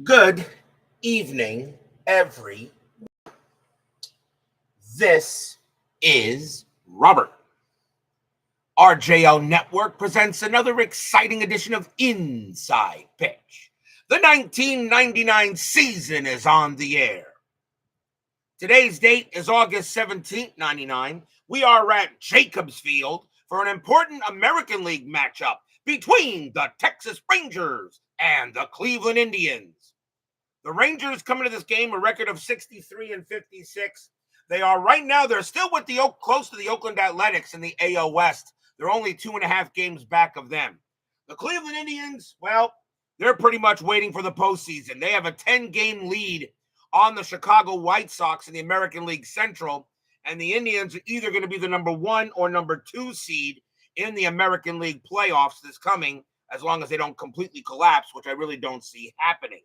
Good evening, every. This is Robert. RJO Network presents another exciting edition of Inside Pitch. The 1999 season is on the air. Today's date is August 17th, 99. We are at Jacobs Field for an important American League matchup between the Texas Rangers and the Cleveland Indians. The Rangers come into this game a record of 63-56. They are right now, they're still with close to the Oakland Athletics in the AL West. They're only 2.5 games back of them. The Cleveland Indians, well, they're pretty much waiting for the postseason. They have a 10-game lead on the Chicago White Sox in the American League Central, and the Indians are either going to be the number 1 or number 2 seed in the American League playoffs this coming, as long as they don't completely collapse, which I really don't see happening.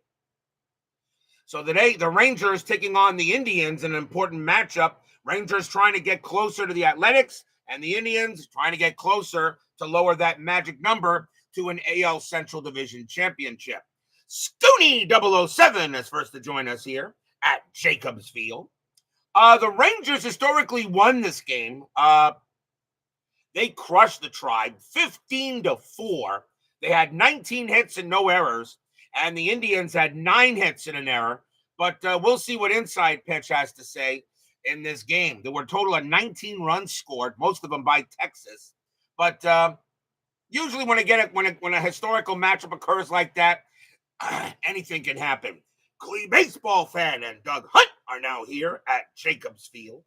So today, the Rangers taking on the Indians in an important matchup. Rangers trying to get closer to the Athletics, and the Indians trying to get closer to lower that magic number to an AL Central Division championship. Scooney 007 is first to join us here at Jacobs Field. The Rangers historically won this game. They crushed the Tribe 15-4. They had 19 hits and no errors, and the Indians had 9 hits and an error. But we'll see what Inside Pitch has to say in this game. There were a total of 19 runs scored, most of them by Texas. But usually when a historical matchup occurs like that, anything can happen. CLE baseball fan and Doug Hunt are now here at Jacobs Field.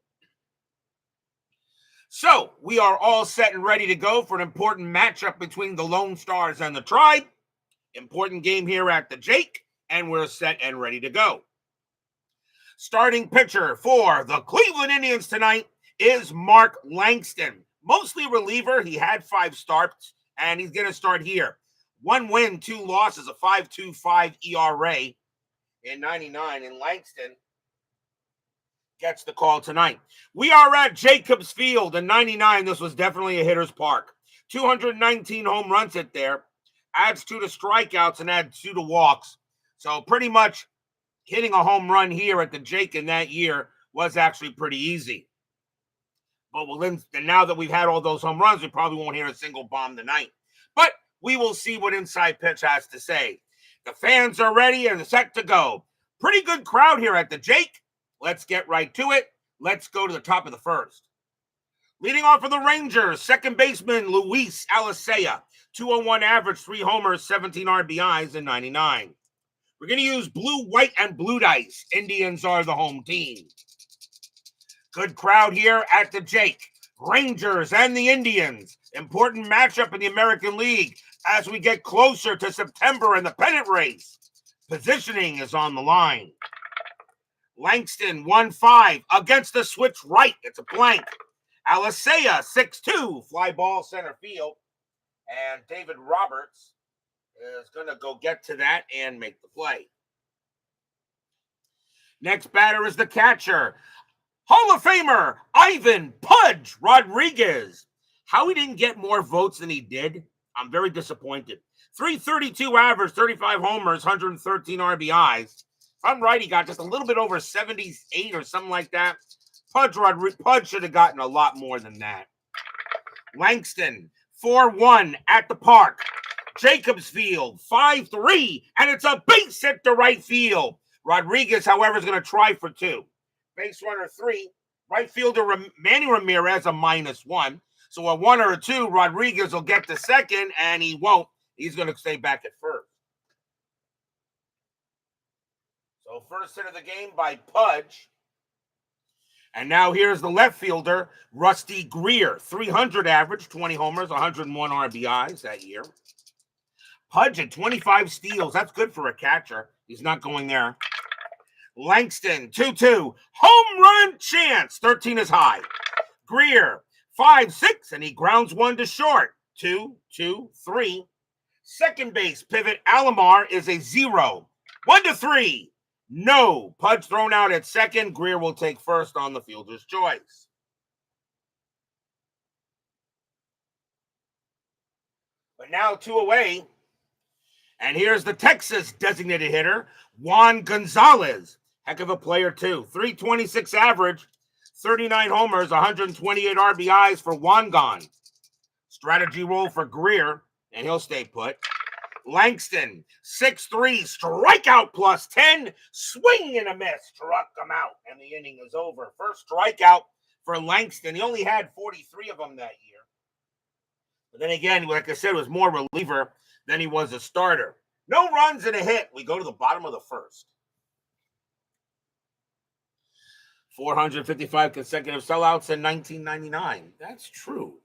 So we are all set and ready to go for an important matchup between the Lone Stars and the Tribe. Important game here at the Jake, and we're set and ready to go. Starting pitcher for the Cleveland Indians tonight is Mark Langston. Mostly reliever. He had 5 starts, and he's going to start here. 1 win, 2 losses, a 5.25 ERA in 99, and Langston gets the call tonight. We are at Jacobs Field in 99. This was definitely a hitter's park. 219 home runs hit there. Adds 2 to strikeouts and adds 2 to walks. So pretty much hitting a home run here at the Jake in that year was actually pretty easy. But now that we've had all those home runs, we probably won't hear a single bomb tonight. But we will see what Inside Pitch has to say. The fans are ready and set to go. Pretty good crowd here at the Jake. Let's get right to it. Let's go to the top of the first. Leading off for the Rangers, second baseman Luis Alicea. 201 average, 3 homers, 17 RBIs in 99. We're going to use blue, white, and blue dice. Indians are the home team. Good crowd here at the Jake. Rangers and the Indians. Important matchup in the American League as we get closer to September in the pennant race. Positioning is on the line. Langston 1-5 against the switch right. It's a blank. Alicea 6-2, fly ball center field. And David Roberts is going to go get to that and make the play. Next batter is the catcher, Hall of Famer Ivan Pudge Rodriguez. How he didn't get more votes than he did, I'm very disappointed. 332 average, 35 homers, 113 RBIs. If I'm right, he got just a little bit over 78 or something like that. Pudge should have gotten a lot more than that. Langston 4-1 at the park. Jacobs Field, 5-3, and it's a base hit to right field. Rodriguez, however, is going to try for 2. Base runner 3. Right fielder Manny Ramirez a -1. So a 1 or a 2, Rodriguez will get to second, and he won't. He's going to stay back at first. So first hit of the game by Pudge. And now here's the left fielder, Rusty Greer. 300 average, 20 homers, 101 RBIs that year. Pudge at 25 steals. That's good for a catcher. He's not going there. Langston, 2-2. Home run chance. 13 is high. Greer, 5-6, and he grounds 1 to short. 2-2-3. Second base pivot Alomar is a 0. 1-3. No. Pudge thrown out at second. Greer will take first on the fielder's choice. But now 2 away. And here's the Texas designated hitter, Juan Gonzalez. Heck of a player, too. 326 average, 39 homers, 128 RBIs for Juan Gon. Strategy role for Greer, and he'll stay put. Langston, 6'3", strikeout plus 10, swing and a miss, struck him out, and the inning is over. First strikeout for Langston. He only had 43 of them that year. But then again, like I said, was more reliever than he was a starter. No runs and a hit. We go to the bottom of the first. 455 consecutive sellouts in 1999. That's true.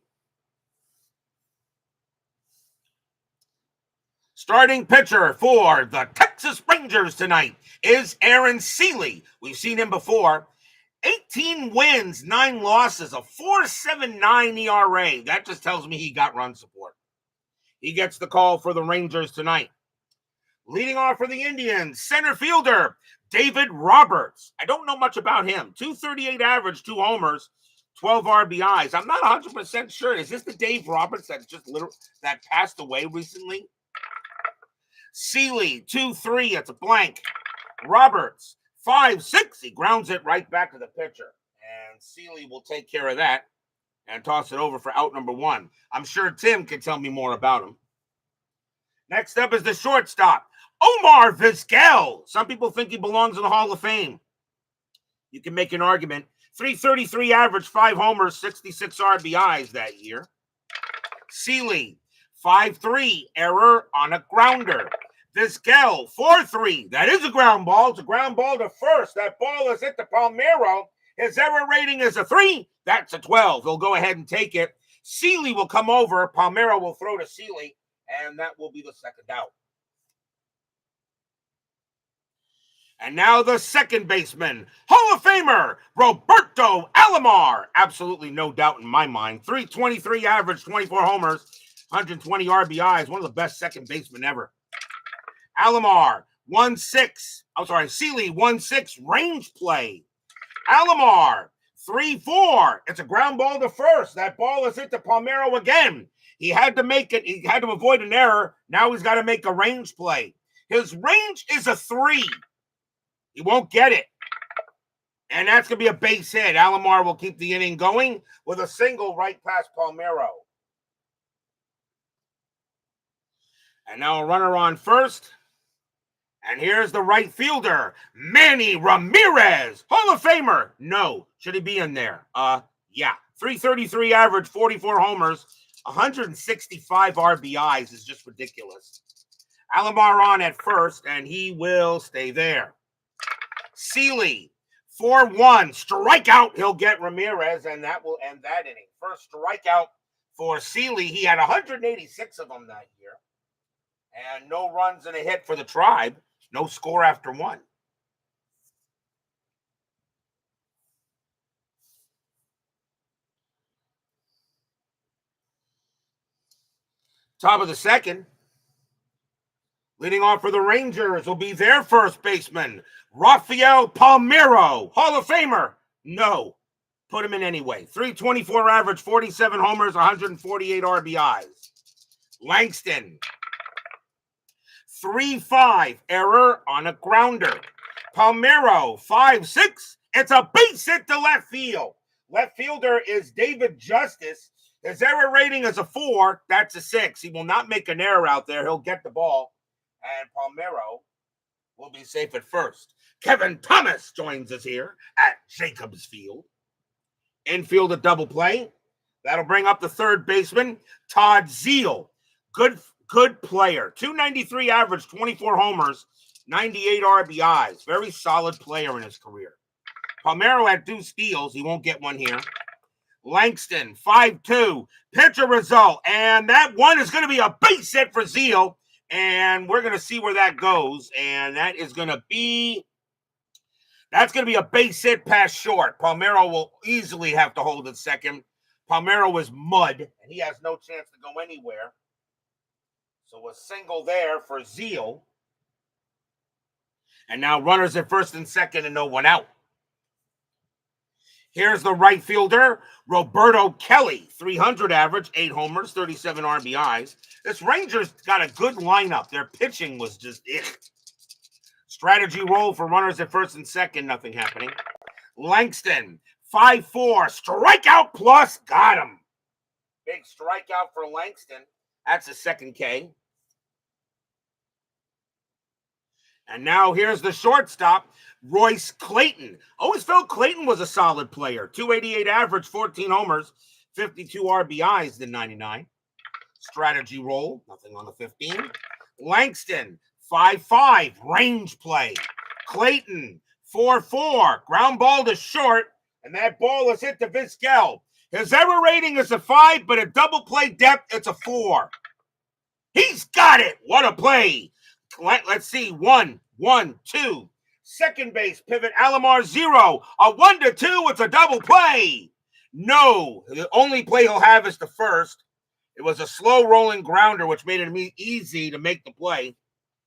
Starting pitcher for the Texas Rangers tonight is Aaron Sele. We've seen him before. 18 wins, 9 losses, a 4.79 ERA. That just tells me he got run support. He gets the call for the Rangers tonight. Leading off for the Indians, center fielder David Roberts. I don't know much about him. 238 average, 2 homers, 12 RBIs. I'm not 100% sure. Is this the Dave Roberts that passed away recently? Sele, 2-3. It's a blank. Roberts, 5-6. He grounds it right back to the pitcher. And Sele will take care of that and toss it over for out number 1. I'm sure Tim can tell me more about him. Next up is the shortstop, Omar Vizquel. Some people think he belongs in the Hall of Fame. You can make an argument. 333 average, 5 homers, 66 RBIs that year. Sele, 5-3, error on a grounder. Vizquel, 4-3. That is a ground ball. It's a ground ball to first. That ball is hit to Palmeiro. His error rating is a 3. That's a 12. He'll go ahead and take it. Sele will come over. Palmeiro will throw to Sele, and that will be the second out. And now the second baseman, Hall of Famer, Roberto Alomar. Absolutely no doubt in my mind. 323 average, 24 homers, 120 RBIs. One of the best second basemen ever. Alomar, 1-6. I'm sorry, Sele, 1-6, range play. Alomar, 3-4. It's a ground ball to first. That ball is hit to Palmeiro again. He had to make it. He had to avoid an error. Now he's got to make a range play. His range is a 3. He won't get it. And that's going to be a base hit. Alomar will keep the inning going with a single right past Palmeiro. And now a runner on first. And here's the right fielder, Manny Ramirez. Hall of Famer. No. Should he be in there? Yeah. 333 average, 44 homers, 165 RBIs is just ridiculous. Alomar on at first, and he will stay there. Sele, 4-1, strikeout. He'll get Ramirez, and that will end that inning. First strikeout for Sele. He had 186 of them that year. And no runs and a hit for the Tribe. No score after 1. Top of the second. Leading off for the Rangers will be their first baseman, Rafael Palmeiro. Hall of Famer? No. Put him in anyway. 324 average, 47 homers, 148 RBIs. Langston, 3-5, error on a grounder. Palmeiro, 5-6. It's a base hit to left field. Left fielder is David Justice. His error rating is a 4. That's a 6. He will not make an error out there. He'll get the ball. And Palmeiro will be safe at first. Kevin Thomas joins us here at Jacobs Field. Infield a double play. That'll bring up the third baseman, Todd Zeile. Good player. 293 average, 24 homers, 98 RBIs. Very solid player in his career. Palmeiro had 2 steals. He won't get one here. Langston, 5-2. Pitcher result. And that one is going to be a base hit for Zeile. And we're going to see where that goes. And that is going to be... That's going to be a base hit past short. Palmeiro will easily have to hold at second. Palmeiro is mud, and he has no chance to go anywhere. So a single there for Zeile. And now runners at first and second and no one out. Here's the right fielder, Roberto Kelly, 300 average, 8 homers, 37 RBIs. This Rangers got a good lineup. Their pitching was just it. Strategy roll for runners at first and second, nothing happening. Langston, 5-4, strikeout plus, got him. Big strikeout for Langston. That's a second K. And now here's the shortstop, Royce Clayton. Always felt Clayton was a solid player. 288 average, 14 homers, 52 RBIs in 99. Strategy roll, nothing on the 15. Langston, 5-5, range play. Clayton, 4-4, ground ball to short, and that ball is hit to Vizquel. His error rating is a 5, but at double play depth, it's a 4. He's got it. What a play. Let's see. 1, 2. Second base pivot, Alomar 0. A 1-2. It's a double play. No, the only play he'll have is the first. It was a slow rolling grounder, which made it easy to make the play.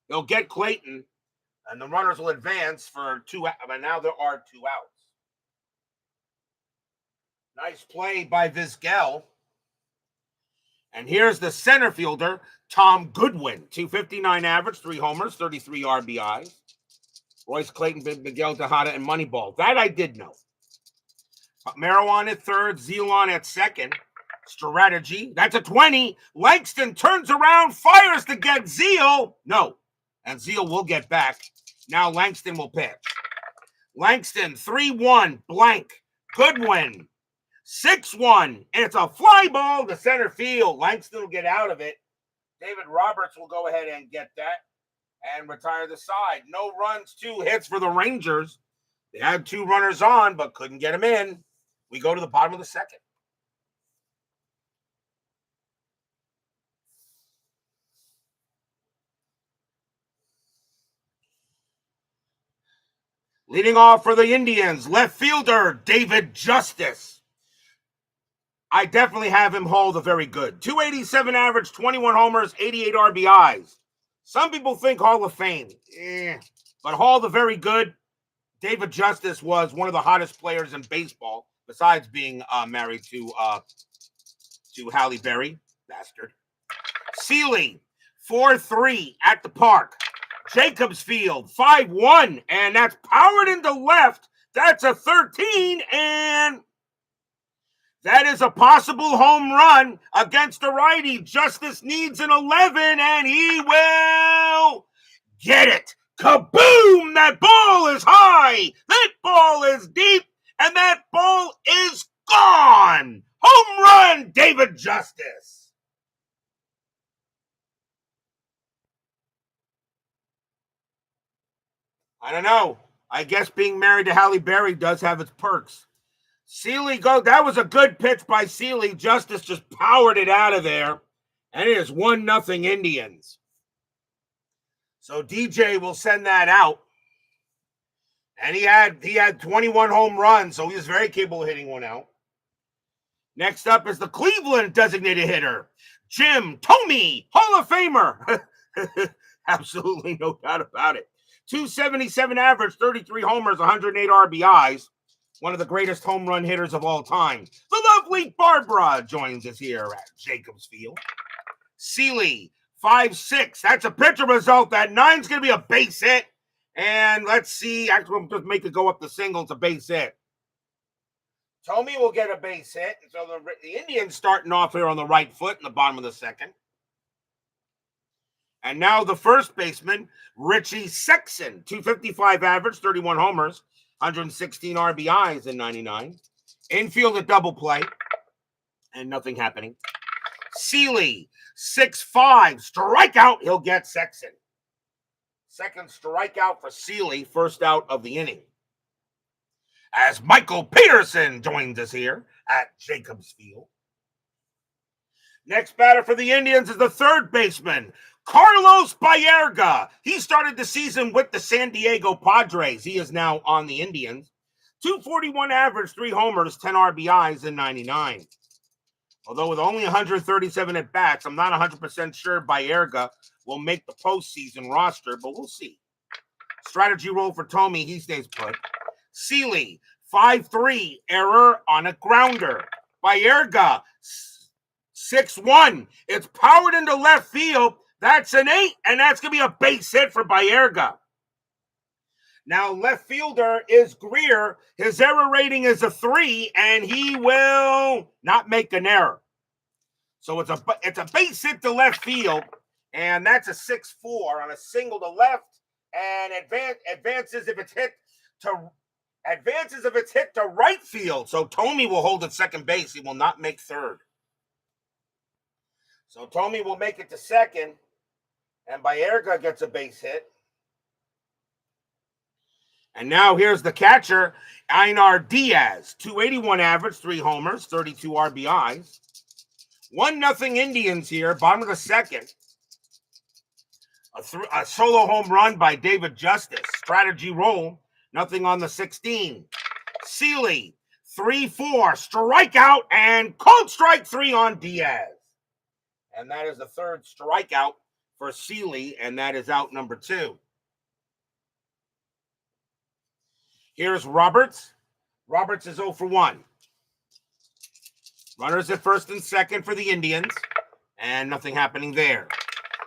They'll get Clayton, and the runners will advance for 2 outs. But now there are 2 outs. Nice play by Vizquel. And here's the center fielder, Tom Goodwin, 259 average, 3 homers, 33 RBIs. Royce Clayton, Miguel Tejada, and Moneyball. That I did know. Marijuana at third, Zelon at second. Strategy, that's a 20. Langston turns around, fires to get Zeal. No, and Zeal will get back. Now Langston will pitch. Langston, 3-1, blank. Goodwin, 6-1, and it's a fly ball to center field. Langston will get out of it. David Roberts will go ahead and get that and retire the side. No runs, 2 hits for the Rangers. They had 2 runners on, but couldn't get them in. We go to the bottom of the second. Leading off for the Indians, left fielder David Justice. I definitely have him hold a very good. 287 average, 21 homers, 88 RBIs. Some people think Hall of Fame. But Hall the very good. David Justice was one of the hottest players in baseball, besides being married to Halle Berry. Bastard. Sele, 4-3 at the park. Jacobs Field, 5-1, and that's powered into left. That's a 13, and that is a possible home run against the righty. Justice needs an 11, and he will get it. Kaboom! That ball is high. That ball is deep, and that ball is gone. Home run, David Justice. I don't know. I guess being married to Halle Berry does have its perks. Sele that was a good pitch by Sele. Justice just powered it out of there. And it is 1-0 Indians. So DJ will send that out. And he had 21 home runs, so he was very capable of hitting one out. Next up is the Cleveland designated hitter, Jim Thome, Hall of Famer. Absolutely no doubt about it. 277 average, 33 homers, 108 RBIs. One of the greatest home run hitters of all time. The lovely Barbara joins us here at Jacobs Field. Sele, 5-6. That's a pitcher result. That 9's going to be a base hit. And let's see. Actually, we'll just make it go up the single. It's a base hit. Thome will get a base hit. So the Indians starting off here on the right foot in the bottom of the second. And now the first baseman, Richie Sexson, 255 average, 31 homers, 116 RBIs in 99. Infield a double play, and nothing happening. Sele, 6-5, strikeout. He'll get Sexson. Second strikeout for Sele, first out of the inning. As Michael Peterson joins us here at Jacobs Field. Next batter for the Indians is the third baseman, Carlos Baerga. He started the season with the San Diego Padres. He is now on the Indians. 241 average, 3 homers, 10 RBIs in 99. Although with only 137 at-bats, I'm not 100% sure Baerga will make the postseason roster, but we'll see. Strategy roll for Thome. He stays put. Sele, 5-3, error on a grounder. Baerga, 6-1. It's powered into left field. That's an 8, and that's going to be a base hit for Baerga. Now, left fielder is Greer. His error rating is a 3, and he will not make an error. So it's a base hit to left field, and that's a 6-4 on a single to left, and advances if it's hit to right field. So Tomey will hold at second base. He will not make third. So Tomey will make it to second, and Baerga gets a base hit. And now here's the catcher, Einar Diaz. 281 average, 3 homers, 32 RBIs. 1-0 Indians here, bottom of the second. A solo home run by David Justice. Strategy roll, nothing on the 16. Sele, 3-4, strikeout, and called strike 3 on Diaz. And that is the third strikeout for Sele, and that is out number 2. Here's Roberts. Roberts is 0 for 1. Runners at first and second for the Indians, and nothing happening there.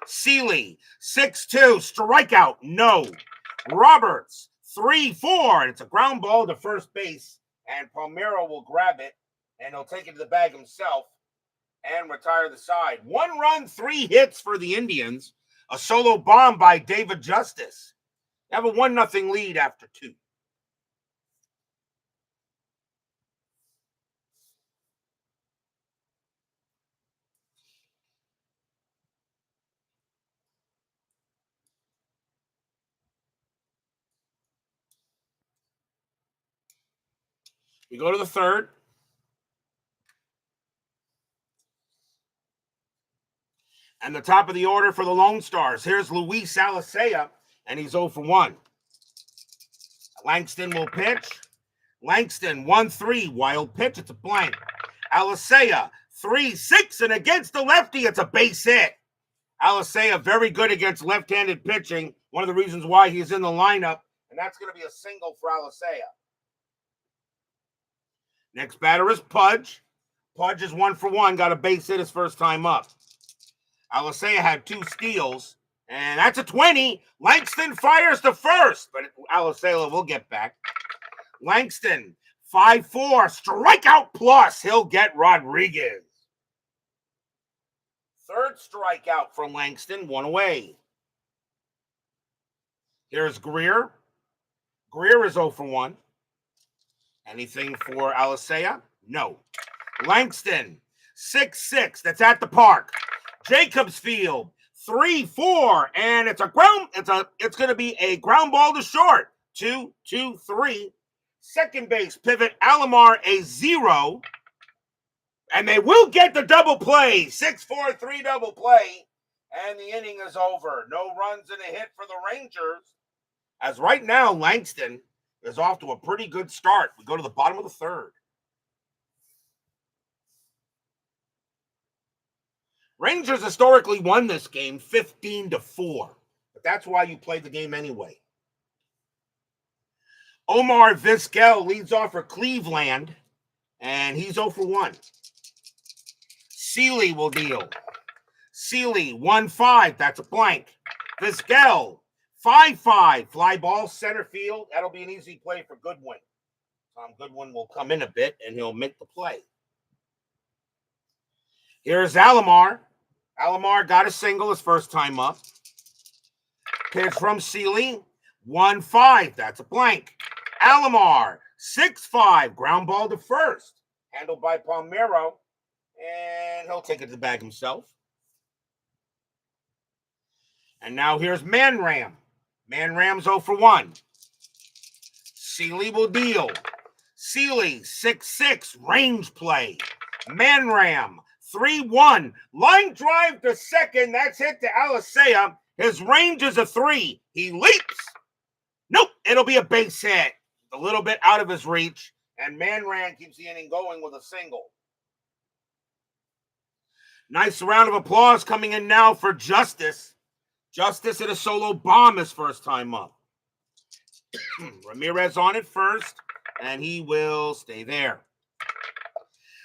Sele, 6-2, strikeout, no. Roberts, 3-4, and it's a ground ball to first base, and Palmeiro will grab it, and he'll take it to the bag himself and retire the side. 1 run, 3 hits for the Indians. A solo bomb by David Justice. They have a 1-0 lead after 2. We go to the third. And the top of the order for the Lone Stars. Here's Luis Alicea, and he's 0 for 1. Langston will pitch. Langston, 1-3, wild pitch. It's a blank. Alicea, 3-6, and against the lefty, it's a base hit. Alicea, very good against left-handed pitching. One of the reasons why he's in the lineup, and that's going to be a single for Alicea. Next batter is Pudge. Pudge is 1 for 1, got a base hit his first time up. Alicea had 2 steals, and that's a 20. Langston fires to first, but Alicea will get back. Langston, 5-4, strikeout plus. He'll get Rodriguez. Third strikeout for Langston, 1 away. Here's Greer. Greer is 0 for 1. Anything for Alicea? No. Langston, 6-6. That's at the park. Jacobs Field, 3-4, and it's going to be a ground ball to short. 2-2-3. Second base pivot, Alomar, a 0. And they will get the double play. 6-4-3 double play. And the inning is over. No runs and a hit for the Rangers. As right now, Langston is off to a pretty good start. We go to the bottom of the third. Rangers historically won this game 15-4. But that's why you play the game anyway. Omar Vizquel leads off for Cleveland, and he's 0 for 1. Sele will deal. Sele, 1-5, that's a blank. Vizquel, 5-5, fly ball, center field. That'll be an easy play for Goodwin. Tom Goodwin will come in a bit, and he'll make the play. Here's Alomar. Alomar got a single his first time up. Pitch from Sele, 1-5, that's a blank. Alomar, 6-5, ground ball to first. Handled by Palmeiro, and he'll take it to the bag himself. And now here's Manram. Manram's 0 for 1. Sele will deal. Sele, 6-6, range play. Manram, 3-1, line drive to second. That's hit to Alicea. His range is a 3. He leaps. Nope, it'll be a base hit. A little bit out of his reach. And Manram keeps the inning going with a single. Nice round of applause coming in now for Justice. Justice hit a solo bomb his first time up. Ramirez on it first. and he will stay there.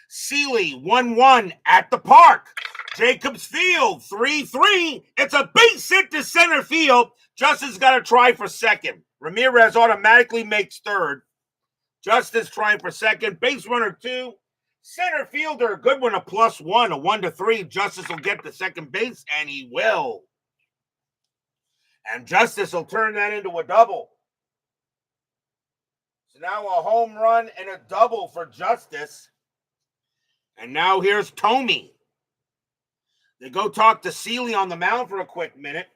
Sele, 1-1 at the park. Jacobs Field, 3-3. It's a base hit to center field. Justice got to try for second. Ramirez automatically makes third. Justice trying for second. Base runner 2. Center fielder, good one, a +1, a 1-3. Justice will get to second base, and he will. And Justice will turn that into a double. So now a home run and a double for Justice. And now here's Tommy. They go talk to Sele on the mound for a quick minute,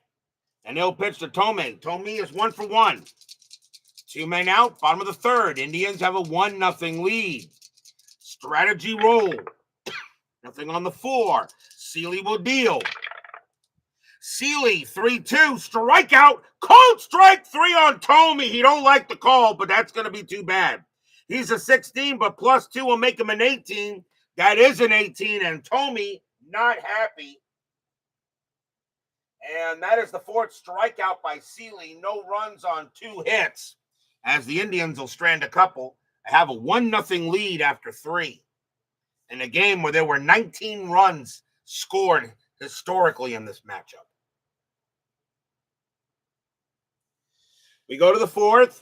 and they'll pitch to Tommy. Tommy is 1 for 1. 2 men out, bottom of the third. Indians have a 1-0 lead. Strategy roll. Nothing on the 4. Sele will deal. Sele, 3-2, strikeout. Cold strike 3 on Tommy. He don't like the call, but that's going to be too bad. He's a 16, but +2 will make him an 18. That is an 18, and Tommy not happy. And that is the 4th strikeout by Sele. No runs on 2 hits, as the Indians will strand a couple. Have a 1-0 lead after 3. In a game where there were 19 runs scored historically in this matchup. We go to the 4th.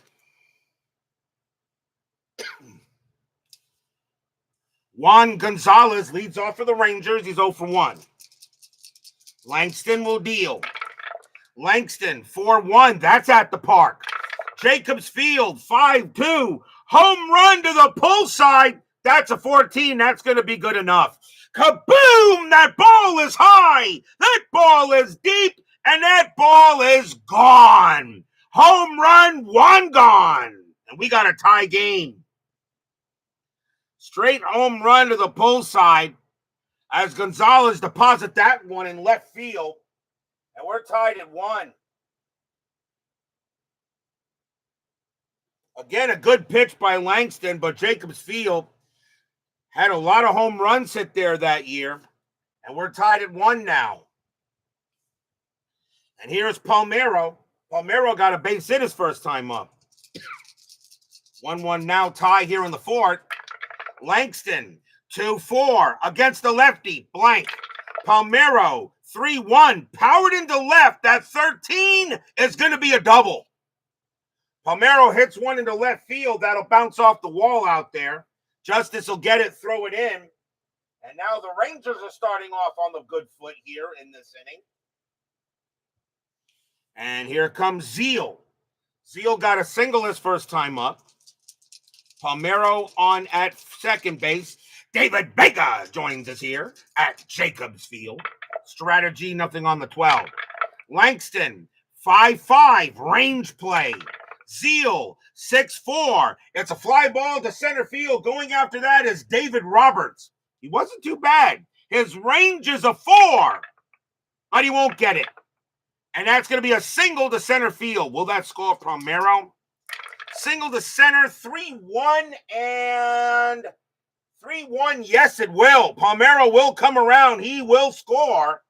Juan Gonzalez leads off for the Rangers. He's 0 for 1. Langston will deal. Langston, 4-1. That's at the park. Jacobs Field, 5-2. Home run to the pull side. That's a 14. That's going to be good enough. Kaboom! That ball is high. That ball is deep. And that ball is gone. Home run, 1 gone. And we got a tie game. Straight home run to the pull side as Gonzalez deposit that one in left field. And we're tied at 1. Again, a good pitch by Langston, but Jacobs Field had a lot of home runs hit there that year. And we're tied at 1 now. And here's Palmeiro. Palmeiro got a base hit his first time up. 1-1 now tie here in the 4th. Langston, 2-4 against the lefty, blank. Palmeiro, 3-1, powered into left. That 13 is going to be a double. Palmeiro hits one into left field. That'll bounce off the wall out there. Justice will get it, throw it in. And now the Rangers are starting off on the good foot here in this inning. And here comes Sele. Sele got a single his first time up. Palmeiro on at second base. David Vega joins us here at Jacobs Field. Strategy, nothing on the 12. Langston, 5-5, range play. Sele, 6-4. It's a fly ball to center field. Going after that is David Roberts. He wasn't too bad. His range is a 4, but he won't get it. And that's going to be a single to center field. Will that score Palmeiro? Single to center, 3-1, and 3-1. Yes, it will. Palmeiro will come around. He will score.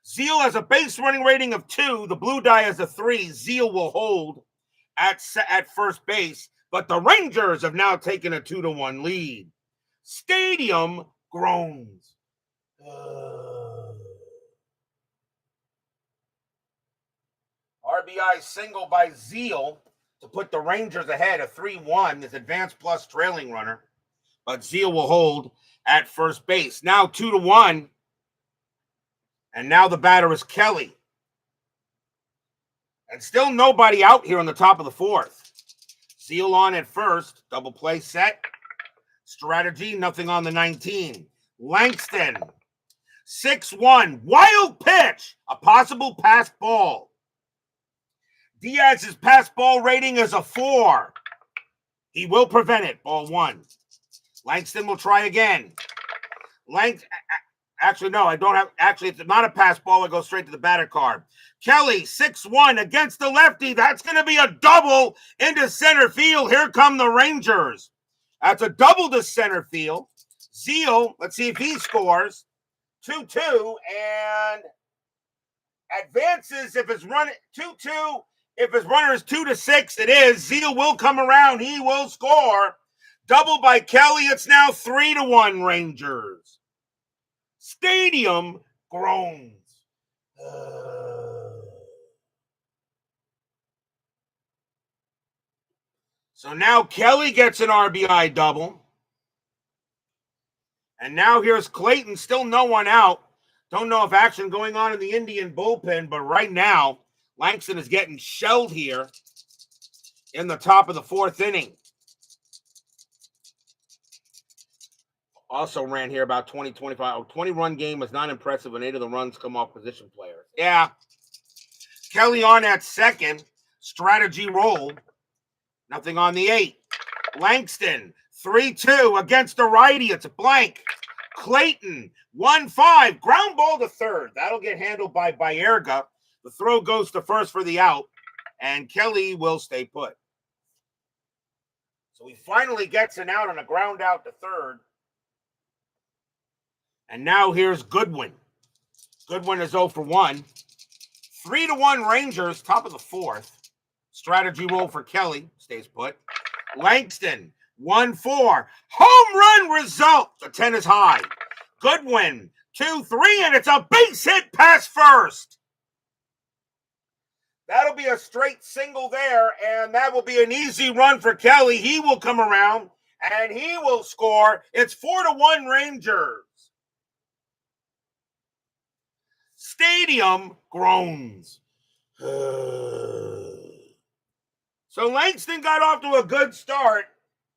Sele has a base running rating of 2. The blue die has a 3. Sele will hold at first base, but the Rangers have now taken a 2-1 lead. Stadium groans. RBI single by Sele to put the Rangers ahead of 3-1. This advanced plus trailing runner. But Sele will hold at first base. Now 2-1. And now the batter is Kelly. And still nobody out here on the top of the 4th. Sele on at first. Double play set. Strategy, nothing on the 19. Langston, 6-1. Wild pitch. A possible pass ball. Diaz's pass ball rating is a 4. He will prevent it. Ball 1. Langston will try again. Actually, no, I don't have. Actually, it's not a pass ball. It goes straight to the batter card. Kelly, 6-1 against the lefty. That's going to be a double into center field. Here come the Rangers. That's a double to center field. Sele, let's see if he scores. 2-2 and advances if it's running 2-2 If his runner is 2-6, it is. Zeal will come around. He will score. Double by Kelly. It's now 3-1 Rangers. Stadium groans. So now Kelly gets an RBI double. And now here's Clayton, still no one out. Don't know if action going on in the Indian bullpen, but right now, Langston is getting shelled here in the top of the fourth inning. Also ran here about 20-run game was not impressive, and 8 of the runs come off position players. Yeah. Kelly on at second. Strategy roll. Nothing on the 8. Langston, 3-2 against the righty. It's a blank. Clayton, 1-5. Ground ball to third. That'll get handled by Baerga. The throw goes to first for the out, and Kelly will stay put. So he finally gets an out on a ground out to third. And now here's Goodwin. Goodwin is 0 for 1. 3-1 Rangers, top of the fourth. Strategy roll for Kelly. Stays put. Langston, 1-4. Home run result. The 10 is high. Goodwin, 2-3, and it's a base hit past first. That'll be a straight single there, and that will be an easy run for Kelly. He will come around, and he will score. It's 4-1 Rangers. Stadium groans. So Langston got off to a good start,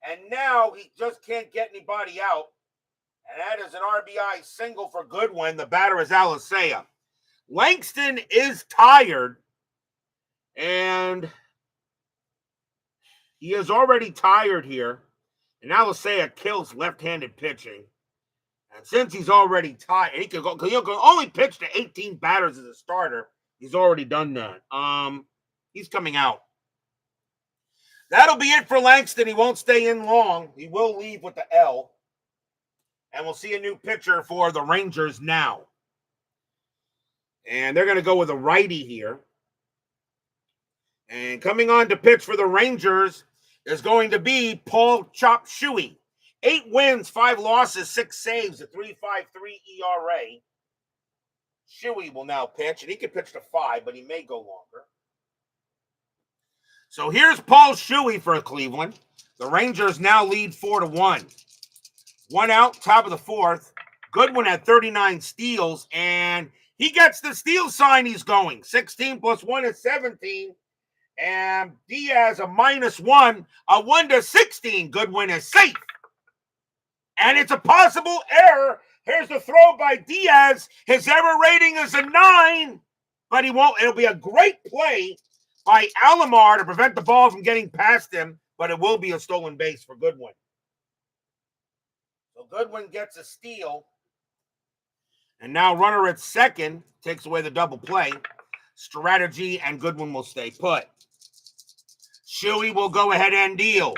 and now he just can't get anybody out. And that is an RBI single for Goodwin. The batter is Alicea. Langston is tired, and he is already tired here. And Alicea kills left-handed pitching. And since he's already tired, he can only pitch to 18 batters as a starter. He's already done that. He's coming out. That'll be it for Langston. He won't stay in long. He will leave with the L. And we'll see a new pitcher for the Rangers now. And they're going to go with a righty here. And coming on to pitch for the Rangers is going to be Paul Chop Shuey. 8 wins, 5 losses, 6 saves, a 3.53 ERA. Shuey will now pitch, and he can pitch to 5, but he may go longer. So here's Paul Shuey for Cleveland. The Rangers now lead 4-1. 1 out, top of the fourth. Goodwin had 39 steals, and he gets the steal sign. He's going. 16 plus 1 is 17. And Diaz a -1, a 1-16. Goodwin is safe. And it's a possible error. Here's the throw by Diaz. His error rating is a 9, but he won't. It'll be a great play by Alomar to prevent the ball from getting past him, but it will be a stolen base for Goodwin. So Goodwin gets a steal. And now runner at second takes away the double play. Strategy, and Goodwin will stay put. Shuey will go ahead and deal.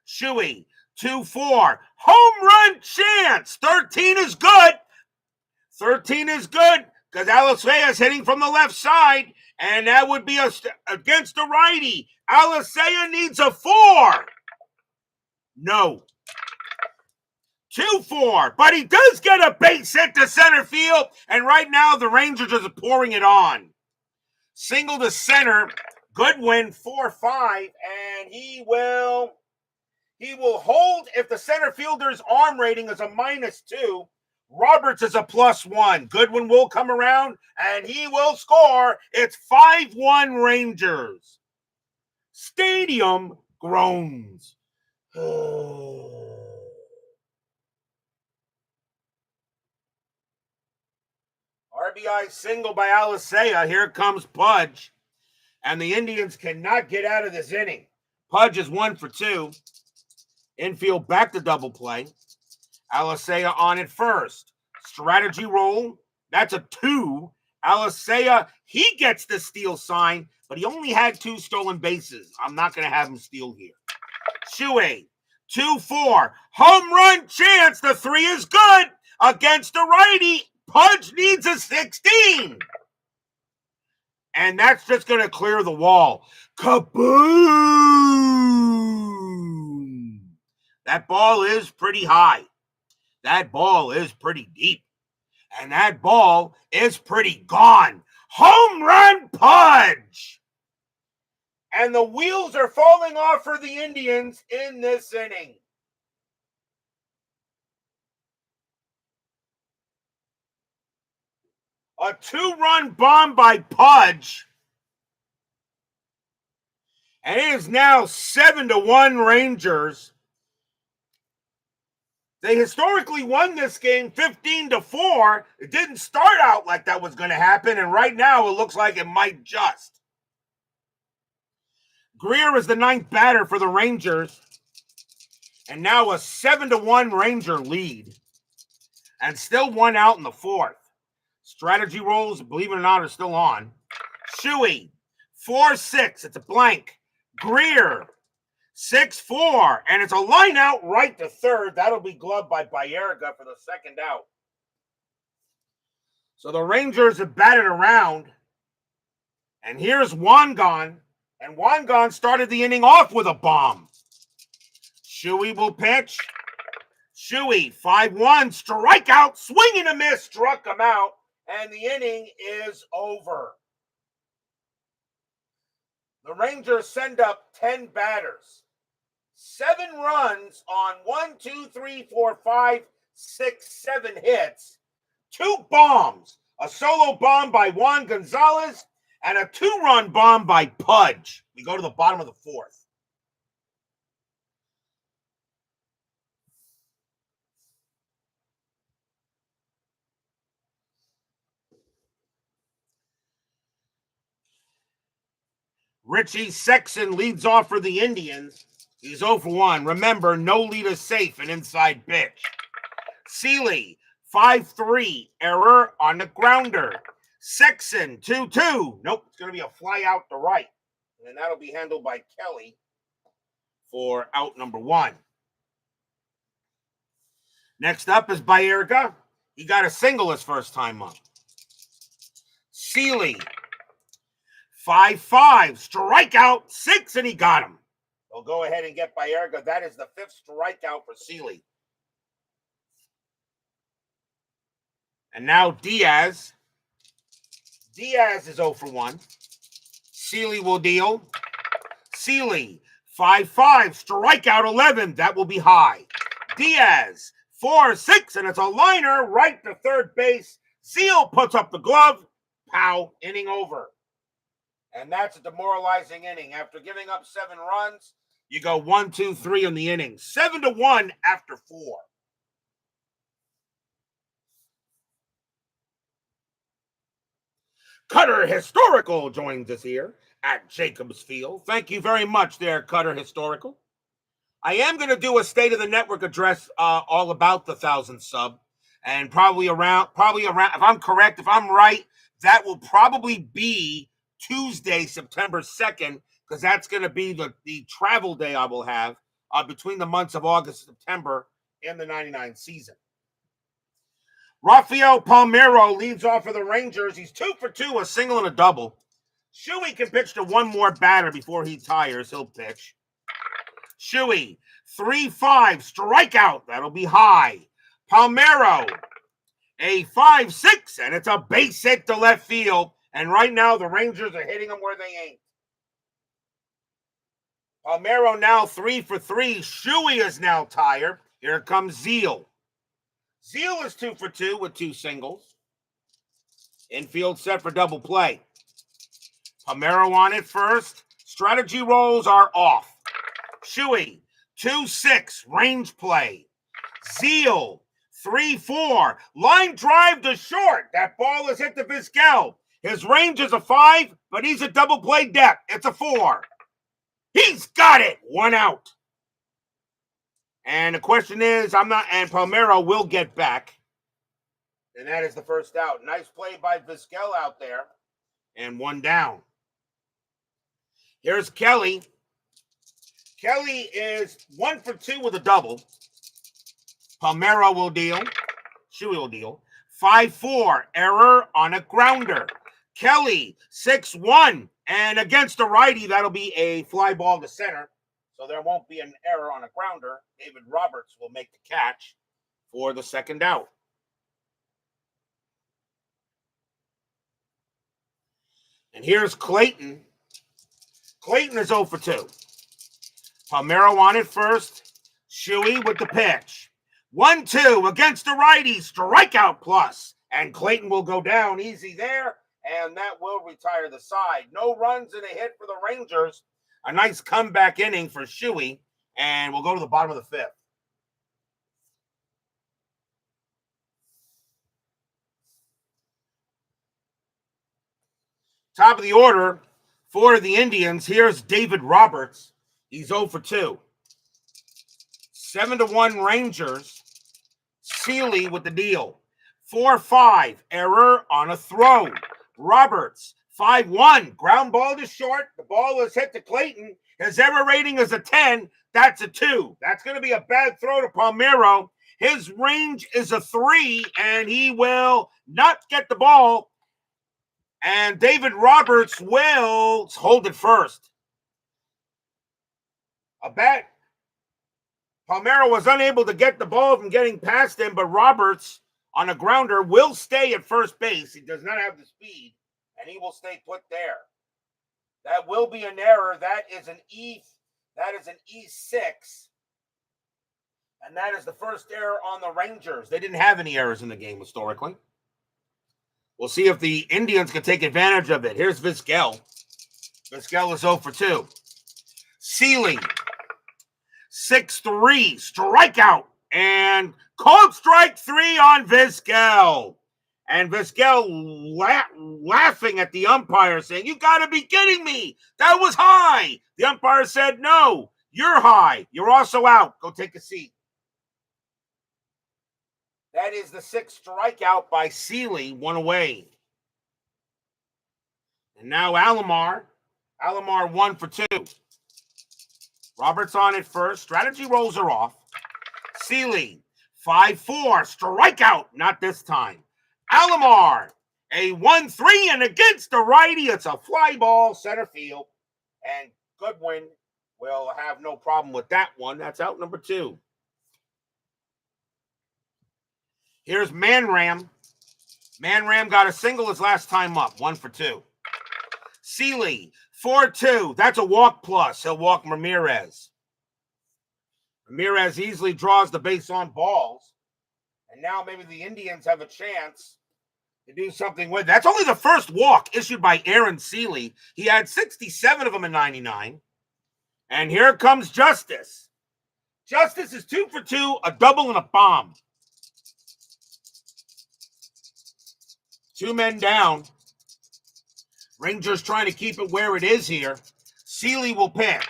Shuey, 2-4. Home run chance. 13 is good. 13 is good because Alicea is hitting from the left side, and that would be against the righty. Alicea needs a 4. No. 2-4, but he does get a base hit to center field, and right now the Rangers are pouring it on. Single to center, Goodwin 4-5, and he will hold if the center fielder's arm rating is a -2. Roberts is a +1. Goodwin will come around, and he will score. It's 5-1 Rangers. Stadium groans. RBI single by Alicea. Here comes Pudge. And the Indians cannot get out of this inning. Pudge is 1 for 2. Infield back to double play. Alicea on it first. Strategy roll. That's a 2. Alicea, he gets the steal sign, but he only had 2 stolen bases. I'm not going to have him steal here. Shuey, 2-4. Home run chance. The 3 is good against the righty. Pudge needs a 16. And that's just going to clear the wall. Kaboom! That ball is pretty high. That ball is pretty deep. And that ball is pretty gone. Home run Pudge! And the wheels are falling off for the Indians in this inning. A 2-run bomb by Pudge. And it is now 7-1 Rangers. They historically won this game 15-4. It didn't start out like that was going to happen, and right now it looks like it might just. Greer is the 9th batter for the Rangers, and now a 7-1 Ranger lead, and still 1 out in the 4th. Strategy rolls, believe it or not, are still on. Shuey, 4-6. It's a blank. Greer, 6-4, and it's a line out right to third. That'll be gloved by Baerga for the 2nd out. So the Rangers have batted around, and here's Wangan, and Wangan started the inning off with a bomb. Shuey will pitch. Shuey, 5-1, strikeout, swing and a miss, struck him out, and the inning is over. The Rangers send up 10 batters. 7 runs on 1, 2, 3, 4, 5, 6, 7 hits. 2 bombs. A solo bomb by Juan Gonzalez and a 2-run bomb by Pudge. We go to the bottom of the 4th. Richie Sexton leads off for the Indians. He's 0-1. Remember, no lead is safe, an inside pitch. Sele, 5-3, error on the grounder. Sexton, 2-2. Nope, it's going to be a fly out to right. And that'll be handled by Kelly for out number 1. Next up is Baerga. He got a single his first time up. Sele, 5-5, strikeout, 6, and he got him. They'll go ahead and get Baerga. That is the 5th strikeout for Sele. And now Diaz. Diaz is 0-1. Sele will deal. Sele, 5-5, strikeout 11. That will be high. Diaz, 4-6, and it's a liner right to third base. Sele puts up the glove. Pow, inning over. And that's a demoralizing inning. After giving up 7 runs, you go 1, 2, 3 in the inning. 7-1 after 4. Cutter Historical joins us here at Jacobs Field. Thank you very much there, Cutter Historical. I am going to do a State of the Network address all about the 1,000 sub. And probably around, if I'm correct, if I'm right, that will probably be Tuesday, September 2nd, because that's going to be the travel day I will have between the months of August and September in the 99 season. Rafael Palmeiro leads off for the Rangers. He's 2 for 2, a single and a double. Shuey can pitch to one more batter before he tires. He'll pitch. Shuey, 3-5, strikeout. That'll be high. Palmeiro, a 5-6, and it's a base hit to left field. And right now, the Rangers are hitting them where they ain't. Palmeiro now 3 for 3. Shuey is now tired. Here comes Zeal. Zeal is 2 for 2 with 2 singles. Infield set for double play. Palmeiro on it first. Strategy rolls are off. Shuey, 2-6, range play. Zeal, 3-4, line drive to short. That ball is hit to Vizquel. His range is a 5, but he's a double play depth. It's a 4. He's got it. 1 out. And the question is, and Palmeiro will get back. And that is the first out. Nice play by Vizquel out there. And 1 down. Here's Kelly. Kelly is 1 for 2 with a double. Palmeiro will deal. Shuey will deal. 5-4, error on a grounder. Kelly, 6-1. And against the righty, that'll be a fly ball to center. So there won't be an error on a grounder. David Roberts will make the catch for the second out. And here's Clayton. Clayton is 0 for 2. Palmeiro on it first. Shuey with the pitch. 1-2 against the righty. Strikeout plus. And Clayton will go down easy there. And that will retire the side. No runs and a hit for the Rangers. A nice comeback inning for Shuey. And we'll go to the bottom of the fifth. Top of the order for the Indians. Here's David Roberts. He's 0 for 2. 7-1 Rangers. Sele with the deal. 4-5. Error on a throw. Roberts. 5-1. Ground ball to short. The ball is hit to Clayton. His error rating is a 10. That's a 2. That's going to be a bad throw to Palmeiro. His range is a 3, and he will not get the ball. And David Roberts will hold it first. A bat. Palmeiro was unable to get the ball from getting past him, but Roberts on a grounder will stay at first base. He does not have the speed, and he will stay put there. That will be an error. That is an E6. And that is the first error on the Rangers. They didn't have any errors in the game historically. We'll see if the Indians can take advantage of it. Here's Vizquel. Vizquel is 0 for 2. Sele, 6-3, strikeout, and called strike 3 on Vizquel. And Vizquel laughing at the umpire, saying, "You got to be kidding me. That was high." The umpire said, "No, you're high. You're also out. Go take a seat." That is the 6th strikeout by Sele, 1 away. And now Alomar. Alomar 1 for 2. Roberts on it first. Strategy rolls are off. Sele, 5-4. Strikeout. Not this time. Alomar, a 1-3, and against the righty, it's a fly ball center field. And Goodwin will have no problem with that one. That's out number 2. Here's Manram. Manram got a single his last time up, 1 for 2. Sele, 4-2. That's a walk plus. He'll walk Ramirez. Ramirez easily draws the base on balls. And now maybe the Indians have a chance to do something with it. That's only the first walk issued by Aaron Sele. He had 67 of them in 99. And here comes Justice. Justice is 2 for 2, a double and a bomb. 2 men down. Rangers trying to keep it where it is here. Sele will pitch.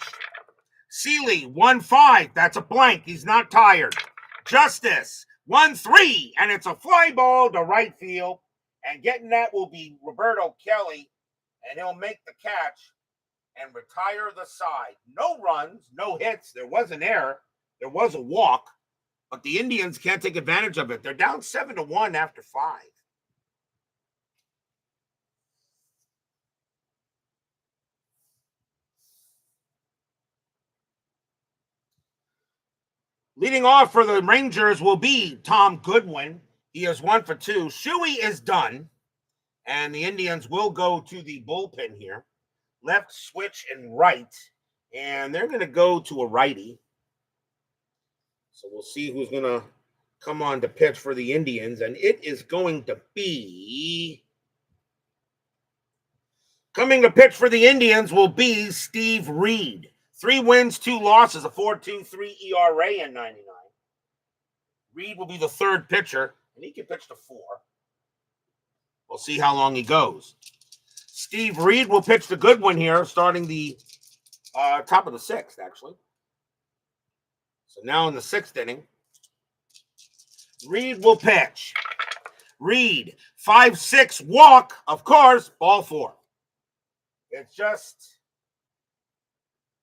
Sele, 1-5. That's a blank. He's not tired. Justice, 1-3. And it's a fly ball to right field. And getting that will be Roberto Kelly. And he'll make the catch and retire the side. No runs, no hits. There was an error. There was a walk. But the Indians can't take advantage of it. They're down 7-1 after 5. Leading off for the Rangers will be Tom Goodwin. He is 1 for 2. Shuey is done. And the Indians will go to the bullpen here. Left, switch, and right. And they're going to go to a righty. So we'll see who's going to come on to pitch for the Indians. And it is going to be... Coming to pitch for the Indians will be Steve Reed. 3 wins, 2 losses, a 4.23 ERA in 99. Reed will be the 3rd pitcher, and he can pitch to 4. We'll see how long he goes. Steve Reed will pitch the Goodwin here, starting the top of the 6th, actually. So now in the 6th inning, Reed will pitch. Reed, 5-6 walk, of course, ball 4.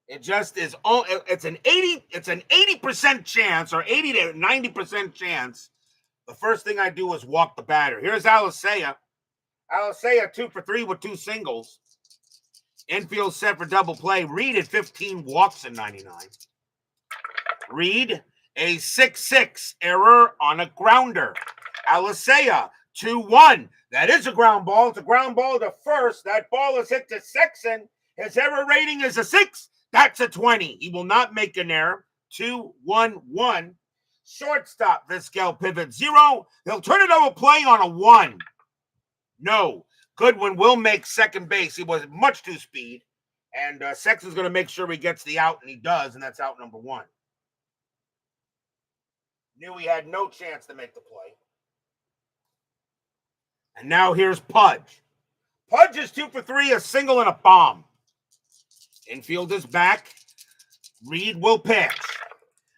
It's an 80% chance, or 80 to 90% chance. The first thing I do is walk the batter. Here's Alisea. Alisea 2 for 3 with 2 singles. Infield set for double play. Reed at 15 walks in 99. Reed, a 6-6 error on a grounder. Alisea 2-1. That is a ground ball. It's a ground ball to first. That ball is hit to Sexton. His error rating is a 6. That's a 20. He will not make an error. 2-1-1. Shortstop, Vizquel pivot 0. He'll turn it over play on a 1. No. Goodwin will make second base. He was much too speed. And Sexton's going to make sure he gets the out, and he does, and that's out number 1. Knew he had no chance to make the play. And now here's Pudge. Pudge is 2 for 3, a single and a bomb. Infield is back. Reed will pitch.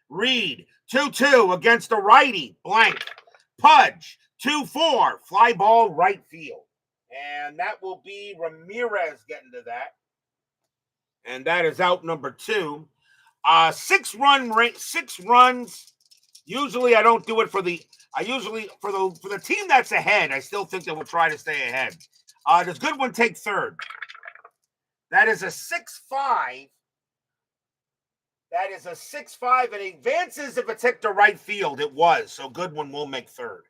Reed, 2-2 against the righty, blank. Pudge, 2-4, fly ball right field. And that will be Ramirez getting to that. And that is out number 2. 6 runs. Usually I don't do it for the for the team that's ahead. I still think they will try to stay ahead. Does Goodwin take third? That is a 6-5. That is a 6-5. It advances if it's hit to right field. It was. So Goodwin will make third.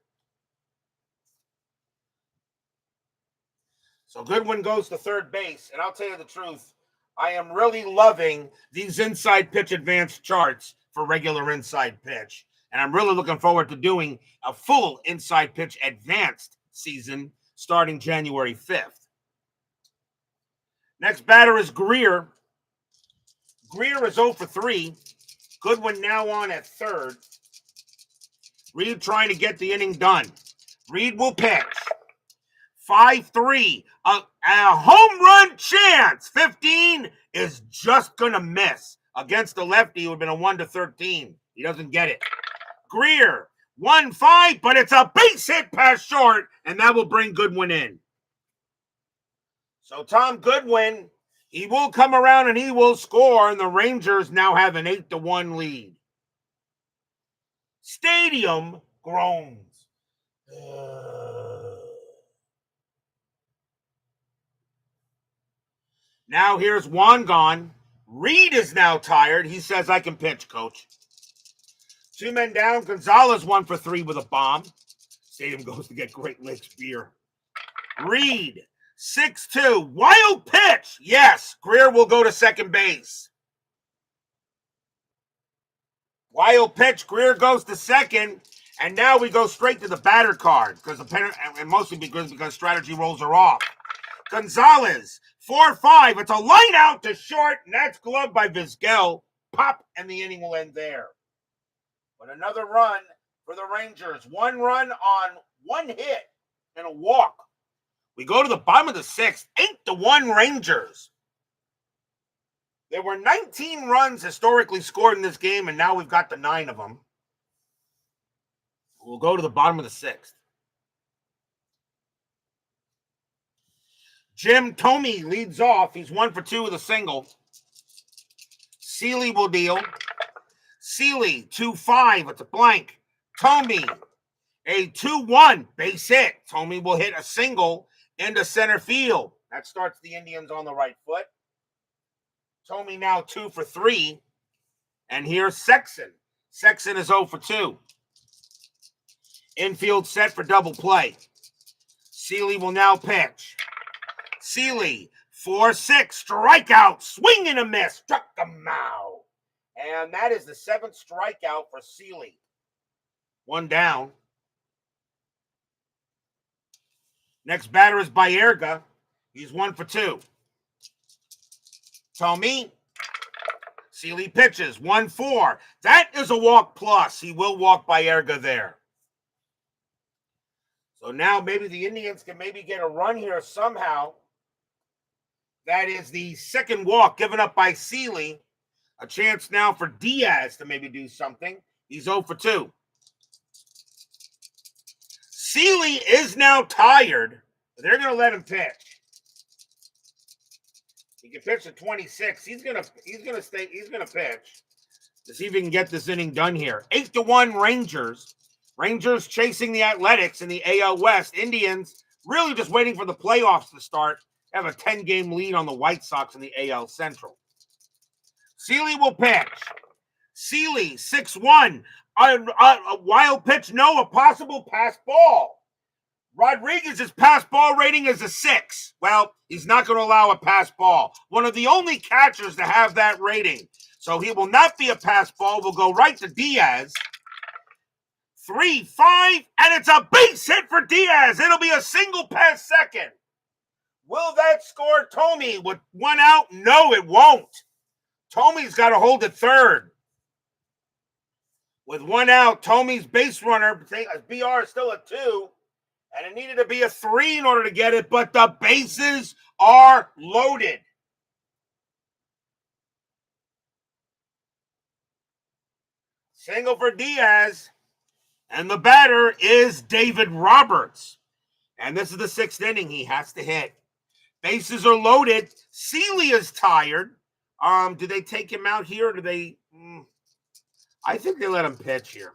So Goodwin goes to third base. And I'll tell you the truth, I am really loving these inside pitch advanced charts for regular inside pitch. And I'm really looking forward to doing a full inside pitch advanced season starting January 5th. Next batter is Greer. Greer is 0 for 3. Goodwin now on at third. Reed trying to get the inning done. Reed will pitch. 5-3. A home run chance. 15 is just going to miss. Against the lefty, it would have been a 1-13. He doesn't get it. Greer, 1-5, but it's a base hit past short, and that will bring Goodwin in. So Tom Goodwin, he will come around and he will score, and the Rangers now have an 8-1 lead. Stadium groans. Now here's Wangon. Reed is now tired. He says, I can pitch, coach. 2 men down. Gonzalez 1 for 3 with a bomb. Stadium goes to get Great Lakes beer. Reed, 6-2. Wild pitch. Yes, Greer will go to second base. Wild pitch. Greer goes to second. And now we go straight to the batter card. And mostly because strategy rolls are off. Gonzalez, 4-5. It's a line out to short, and that's gloved by Vizquel. Pop, and the inning will end there. But another run for the Rangers. 1 run on 1 hit and a walk. We go to the bottom of the 6th. 8-1 Rangers. There were 19 runs historically scored in this game, and now we've got the 9 of them. We'll go to the bottom of the 6th. Jim Thome leads off. He's 1 for 2 with a single. Sele will deal. Sele, 2-5. It's a blank. Thome, a 2-1 base hit. Thome will hit a single into center field. That starts the Indians on the right foot. Thome now 2 for 3. And here's Sexton. Sexton is 0 for 2. Infield set for double play. Sele will now pitch. Sele, 4-6, strikeout, swing and a miss, struck him out. And that is the 7th strikeout for Sele. 1 down. Next batter is Baerga. He's 1 for 2. Thome, Sele pitches, 1-4. That is a walk plus. He will walk Baerga there. So now maybe the Indians can maybe get a run here somehow. That is the 2nd walk given up by Sele. A chance now for Diaz to maybe do something. He's 0 for 2. Sele is now tired. They're going to let him pitch. He can pitch at 26. He's going to pitch to see if he can get this inning done here. 8-1 Rangers. Rangers chasing the Athletics in the AL West. Indians really just waiting for the playoffs to start. They have a 10-game lead on the White Sox in the AL Central. Sele will pitch. Sele, 6-1. A wild pitch, no, a possible pass ball. Rodriguez's pass ball rating is a 6. Well, he's not going to allow a pass ball. One of the only catchers to have that rating. So he will not be a pass ball. We'll go right to Diaz. 3-5, and it's a base hit for Diaz. It'll be a single past second. Will that score Tommy with one out? No, it won't. Tommy's got to hold at third. With one out, Tommy's base runner, BR is still at 2, and it needed to be a 3 in order to get it, but the bases are loaded. Single for Diaz, and the batter is David Roberts. And this is the 6th inning. He has to hit. Bases are loaded. Sele is tired. Do they take him out here, or do they... I think they let him pitch here.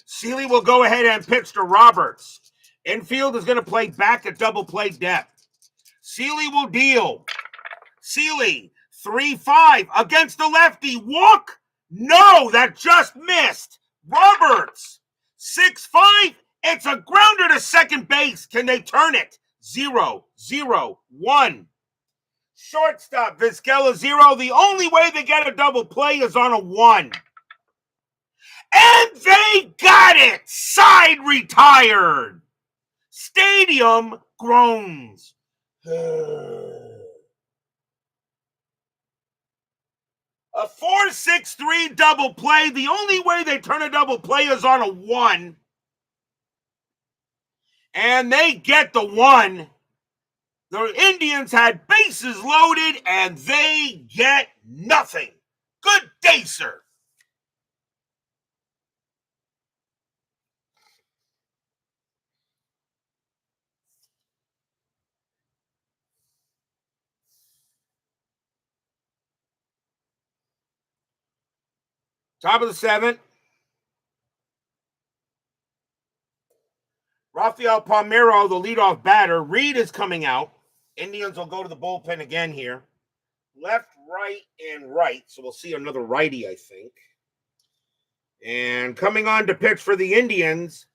Sele will go ahead and pitch to Roberts. Infield is going to play back at double play depth. Sele will deal. Sele, 3-5 against the lefty. Walk? No, that just missed. Roberts, 6-5. It's a grounder to second base. Can they turn it? 0-0-1. Shortstop, Vizquela, 0. The only way they get a double play is on a 1. And they got it! Side retired. Stadium groans. A 4-6-3 double play. The only way they turn a double play is on a 1. And they get the 1. The Indians had bases loaded, and they get nothing. Good day, sir. Top of the 7th. Rafael Palmeiro, the leadoff batter. Reed is coming out. Indians will go to the bullpen again here. Left, right, and right. So we'll see another righty, I think. And coming on to pitch for the Indians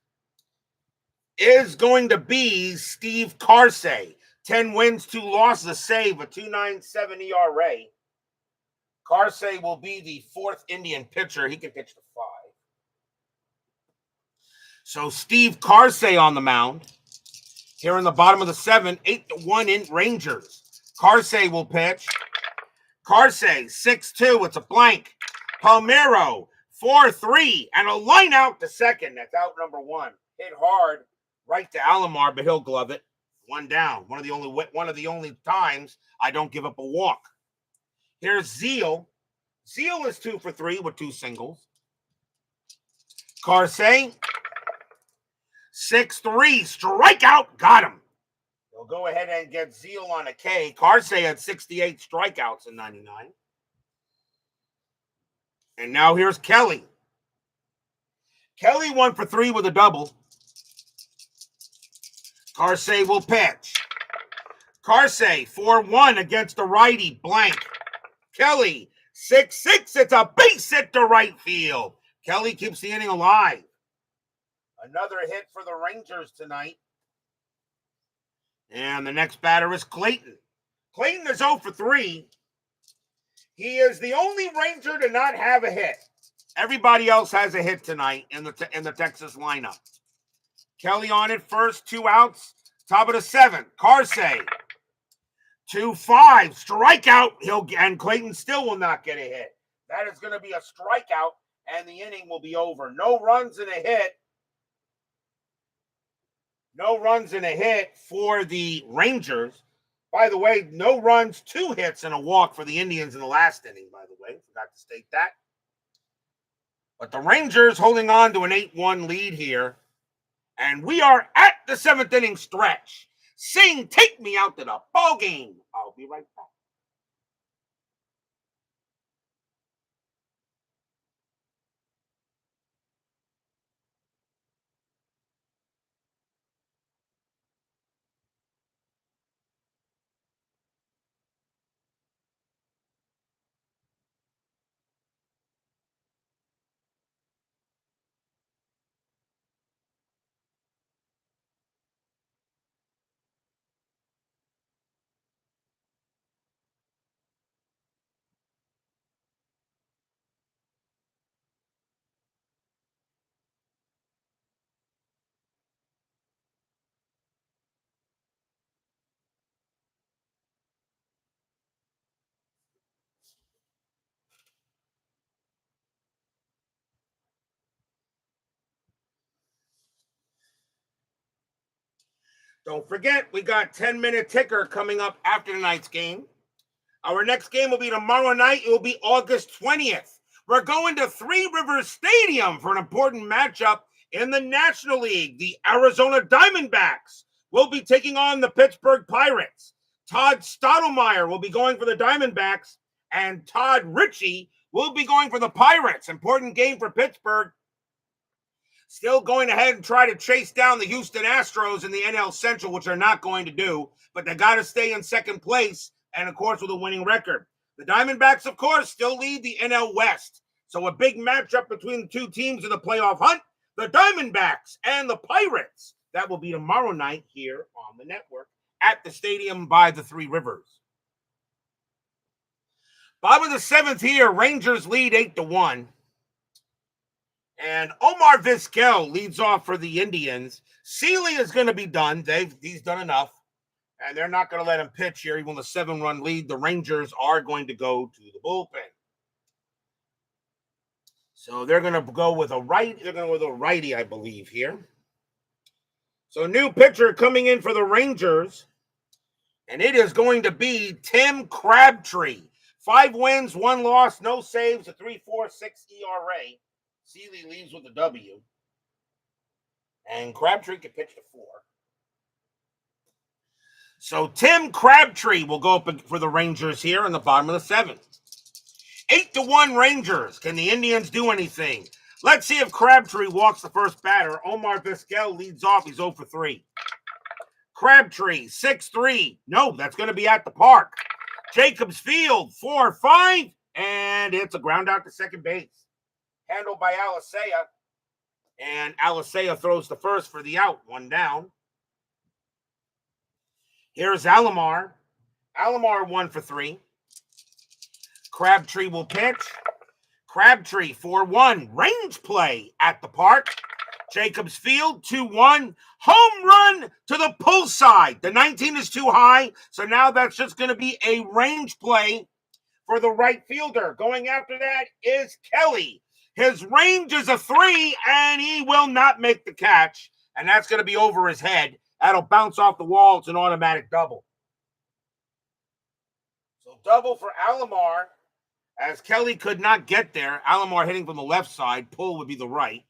is going to be Steve Carsey. 10 wins, 2 losses, save, a 2.97 ERA. Carsey will be the 4th Indian pitcher. He can pitch to 5. So Steve Carsey on the mound. Here in the bottom of the 7th, 8-1 in Rangers. Carsey will pitch. Carsey, 6-2. It's a blank. Palmeiro, 4-3. And a line out to second. That's out number 1. Hit hard right to Alomar, but he'll glove it. 1 down. One of the only times I don't give up a walk. Here's Zeal. Zeal is 2 for 3 with 2 singles. Carsey, 6-3, strikeout, got him. They'll go ahead and get Zeal on a K. Carsey had 68 strikeouts in 99. And now here's Kelly. Kelly 1 for 3 with a double. Carsey will pitch. Carsey, 4-1 against the righty, blank. Kelly, 6-6, it's a base hit to right field. Kelly keeps the inning alive. Another hit for the Rangers tonight. And the next batter is Clayton. Clayton is 0 for 3. He is the only Ranger to not have a hit. Everybody else has a hit tonight in the Texas lineup. Kelly on it first, 2 outs. Top of the 7th, Carsey. 2-5, strikeout. And Clayton still will not get a hit. That is going to be a strikeout, and the inning will be over. No runs and a hit. No runs and a hit for the Rangers. By the way, no runs, 2 hits, and a walk for the Indians in the last inning, by the way. Forgot to state that. But the Rangers holding on to an 8-1 lead here. And we are at the 7th inning stretch. Sing, take me out to the ball game. I'll be right back. Don't forget, we got 10-minute ticker coming up after tonight's game. Our next game will be tomorrow night. It will be August 20th. We're going to Three Rivers Stadium for an important matchup in the National League. The Arizona Diamondbacks will be taking on the Pittsburgh Pirates. Todd Stottlemyre will be going for the Diamondbacks, and Todd Ritchie will be going for the Pirates. Important game for Pittsburgh. Still going ahead and try to chase down the Houston Astros in the NL Central, which they're not going to do, but they got to stay in second place, and of course with a winning record. The Diamondbacks, of course, still lead the NL West. So a big matchup between the two teams in the playoff hunt, the Diamondbacks and the Pirates. That will be tomorrow night here on the network at the stadium by the Three Rivers. Bottom of the seventh here, Rangers lead 8-1. And Omar Vizquel leads off for the Indians. Sele is going to be done. He's done enough. And they're not going to let him pitch here. Even with a 7-run lead, the Rangers are going to go to the bullpen. So they're going to go with a right. They're going to go with a righty, I believe, here. So new pitcher coming in for the Rangers. And it is going to be Tim Crabtree. 5 wins, 1 loss, no saves, a 3.46 ERA. Sele leaves with a W. And Crabtree can pitch to 4. So Tim Crabtree will go up for the Rangers here in the bottom of the 7th. 8-1 Rangers. Can the Indians do anything? Let's see if Crabtree walks the first batter. Omar Vizquel leads off. He's 0 for 3. Crabtree, 6-3. No, that's going to be at the park. Jacobs Field, 4-5. And it's a ground out to second base. Handled by Alicea. And Alicea throws the first for the out. 1 down. Here's Alomar. Alomar 1 for 3. Crabtree will pitch. Crabtree 4-1. Range play at the park. Jacobs Field 2-1. Home run to the pull side. The 19 is too high. So now that's just going to be a range play for the right fielder. Going after that is Kelly. His range is a 3, and he will not make the catch. And that's going to be over his head. That'll bounce off the wall. It's an automatic double. So double for Alomar, as Kelly could not get there. Alomar hitting from the left side. Pull would be the right.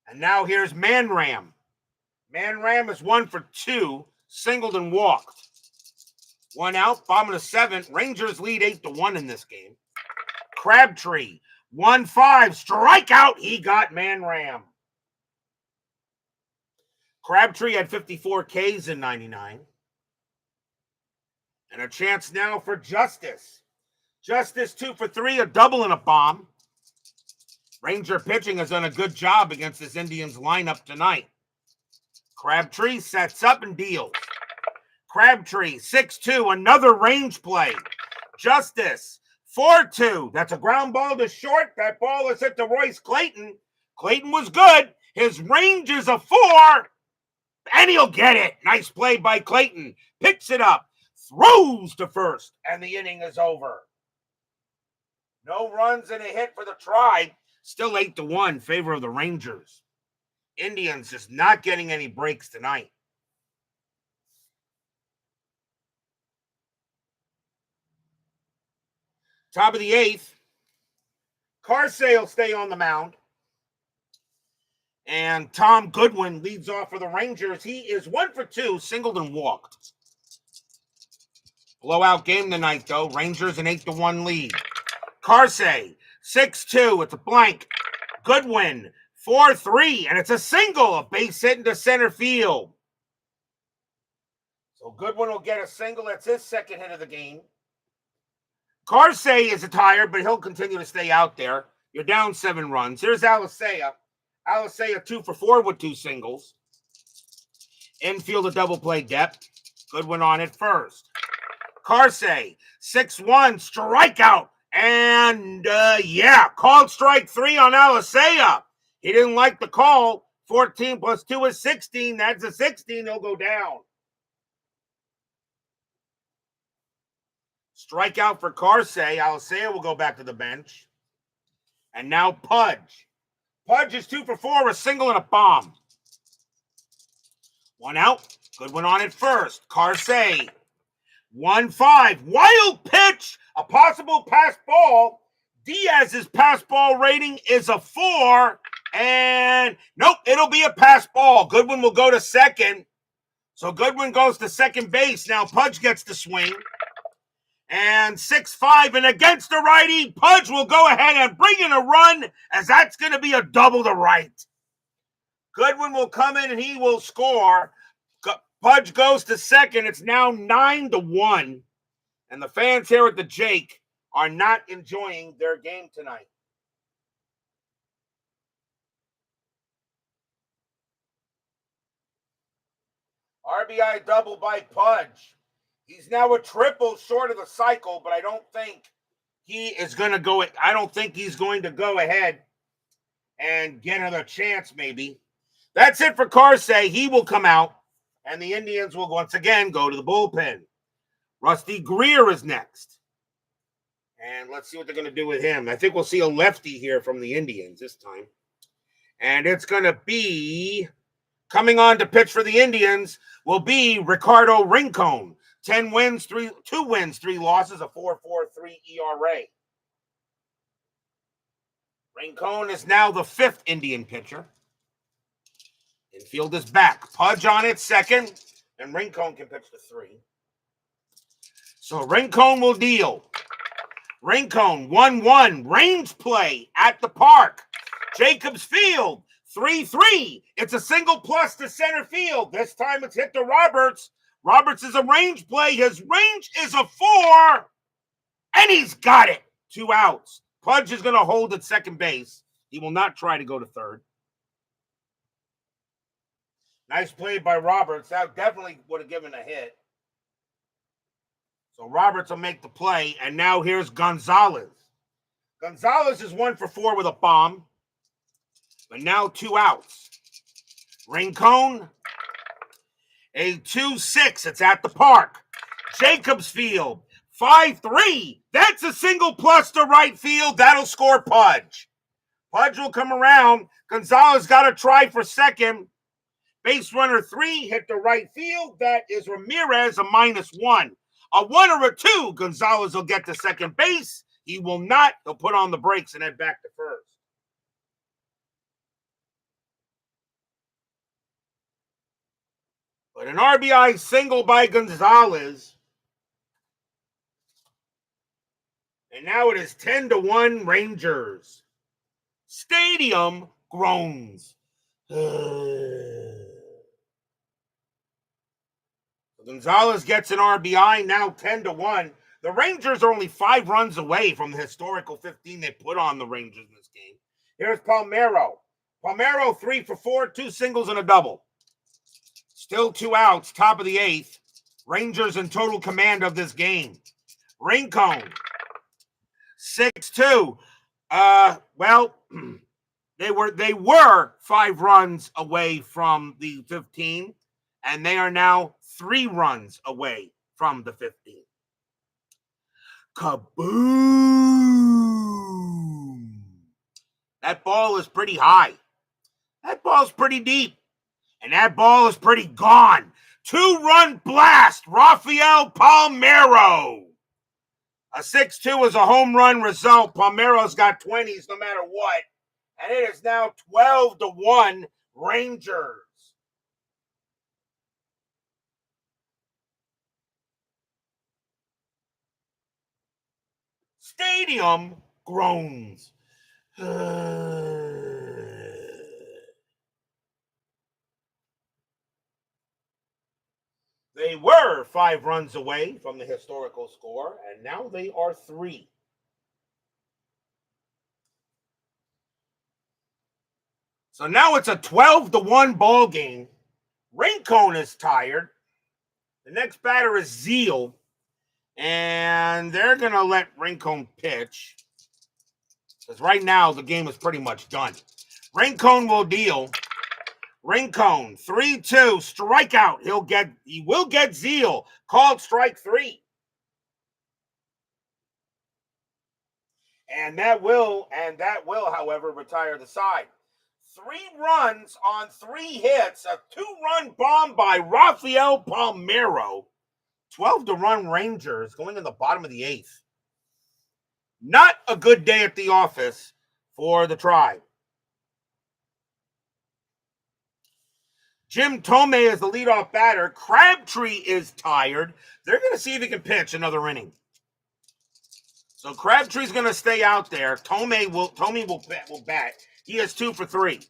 And now here's Manram. Manram is 1 for 2. Singled and walked. 1 out. Bottom of the 7th. Rangers lead 8-1 in this game. Crabtree. 1-5, strikeout. He got Manram. Crabtree had 54 Ks in 99. And a chance now for Justice. Justice 2 for 3, a double and a bomb. Ranger pitching has done a good job against this Indians lineup tonight. Crabtree sets up and deals. Crabtree 6-2, another range play. Justice 4-2. That's a ground ball to short. That ball is hit to Royce Clayton. Clayton was good. His range is a 4. And he'll get it. Nice play by Clayton. Picks it up. Throws to first. And the inning is over. No runs and a hit for the Tribe. Still 8-1 favor of the Rangers. Indians just not getting any breaks tonight. Top of the 8th. Carsey will stay on the mound. And Tom Goodwin leads off for the Rangers. He is 1 for 2, singled and walked. Blowout game tonight, though. Rangers an 8-1 lead. Carsey, 6-2. It's a blank. Goodwin, 4-3. And it's a single. A base hit into center field. So Goodwin will get a single. That's his second hit of the game. Carsey is tired, but he'll continue to stay out there. You're down 7 runs. Here's Alicea. Alicea 2 for 4 with 2 singles. Infield a double play depth. Goodwin on it first. Carsey, 6-1, strikeout. And, called strike 3 on Alicea. He didn't like the call. 14 plus 2 is 16. That's a 16. He'll go down. Strikeout for Carsey. Alicea will go back to the bench. And now Pudge. Pudge is 2 for 4, a single and a bomb. One out. Goodwin on it first. Carsey. 1-5. Wild pitch. A possible pass ball. Diaz's pass ball rating is a 4. And nope, it'll be a pass ball. Goodwin will go to second. So Goodwin goes to second base. Now Pudge gets the swing. And 6-5. And against the righty, Pudge will go ahead and bring in a run, as that's going to be a double to right. Goodwin will come in and he will score. Pudge goes to second. It's now 9-1. And the fans here at the Jake are not enjoying their game tonight. RBI double by Pudge. He's now a triple short of the cycle, but I don't think he is going to go. I don't think he's going to go ahead and get another chance, maybe. That's it for Carsey. He will come out, and the Indians will once again go to the bullpen. Rusty Greer is next. And let's see what they're going to do with him. I think we'll see a lefty here from the Indians this time. And it's going to be, coming on to pitch for the Indians, will be Ricardo Rincon. 2 wins, 3 losses, a 4.43 ERA. Rincon is now the 5th Indian pitcher. Infield is back. Pudge on it second, and Rincon can pitch to 3. So Rincon will deal. Rincon, 1-1, range play at the park. Jacobs Field, 3-3. It's a single plus to center field. This time it's hit to Roberts. Roberts is a range play. His range is a 4, and he's got it. 2 outs. Pudge is going to hold at second base. He will not try to go to third. Nice play by Roberts. That definitely would have given a hit. So Roberts will make the play, and now here's Gonzalez. Gonzalez is 1 for 4 with a bomb, but now 2 outs. Rincon, a 2-6. It's at the park. Jacobs Field, 5-3. That's a single plus to right field. That'll score Pudge. Pudge will come around. Gonzalez got to try for second. Base runner 3 hit the right field. That is Ramirez, a -1. A 1 or a 2, Gonzalez will get to second base. He will not. He'll put on the brakes and head back to first. But an RBI single by Gonzalez. And now it is 10-1 Rangers. Stadium groans. Gonzalez gets an RBI, now 10-1. The Rangers are only 5 runs away from the historical 15 they put on the Rangers in this game. Here's Palmeiro. Palmeiro 3 for 4, 2 singles and a double. Still 2 outs, top of the 8th. Rangers in total command of this game. Rincon, 6-2. Well, they were 5 runs away from the 15, and they are now 3 runs away from the 15. Kaboom! That ball is pretty high. That ball's pretty deep. And that ball is pretty gone. 2-run blast, Rafael Palmeiro. A 6-2 is a home run result. Palmeiro's got 20s no matter what. And it is now 12-1 Rangers. Stadium groans. They were 5 runs away from the historical score, and now they are 3. So now it's a 12-1 ball game. Rincon is tired. The next batter is Zeal. And they're going to let Rincon pitch. Because right now the game is pretty much done. Rincon will deal. Rincon, 3-2, strikeout. He will get Zeal. Called strike 3. And that will, however, retire the side. 3 runs on 3 hits, a 2-run bomb by Rafael Palmeiro. 12-run Rangers going in the bottom of the 8th. Not a good day at the office for the Tribe. Jim Thome is the leadoff batter. Crabtree is tired. They're going to see if he can pitch another inning. So Crabtree's going to stay out there. Thome will bat. He has 2 for 3.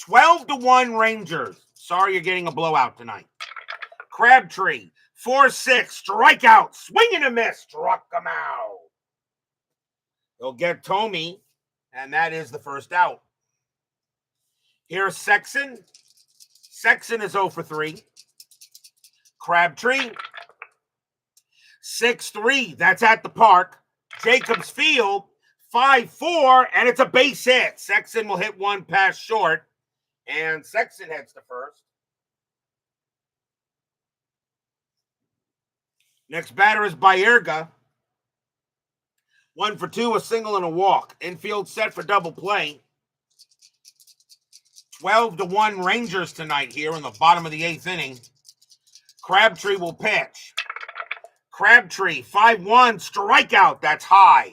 12-1 Rangers. Sorry you're getting a blowout tonight. Crabtree, 4-6, strikeout, swing and a miss, struck him out. They'll get Thome, and that is the first out. Here's Sexton. Sexton is 0 for 3. Crabtree, 6-3, that's at the park. Jacobs Field, 5-4, and it's a base hit. Sexton will hit one past short, and Sexton heads to first. Next batter is Baerga. 1 for 2, a single and a walk. Infield set for double play. 12-1 Rangers tonight here in the bottom of the 8th inning. Crabtree will pitch. Crabtree, 5-1, strikeout, that's high.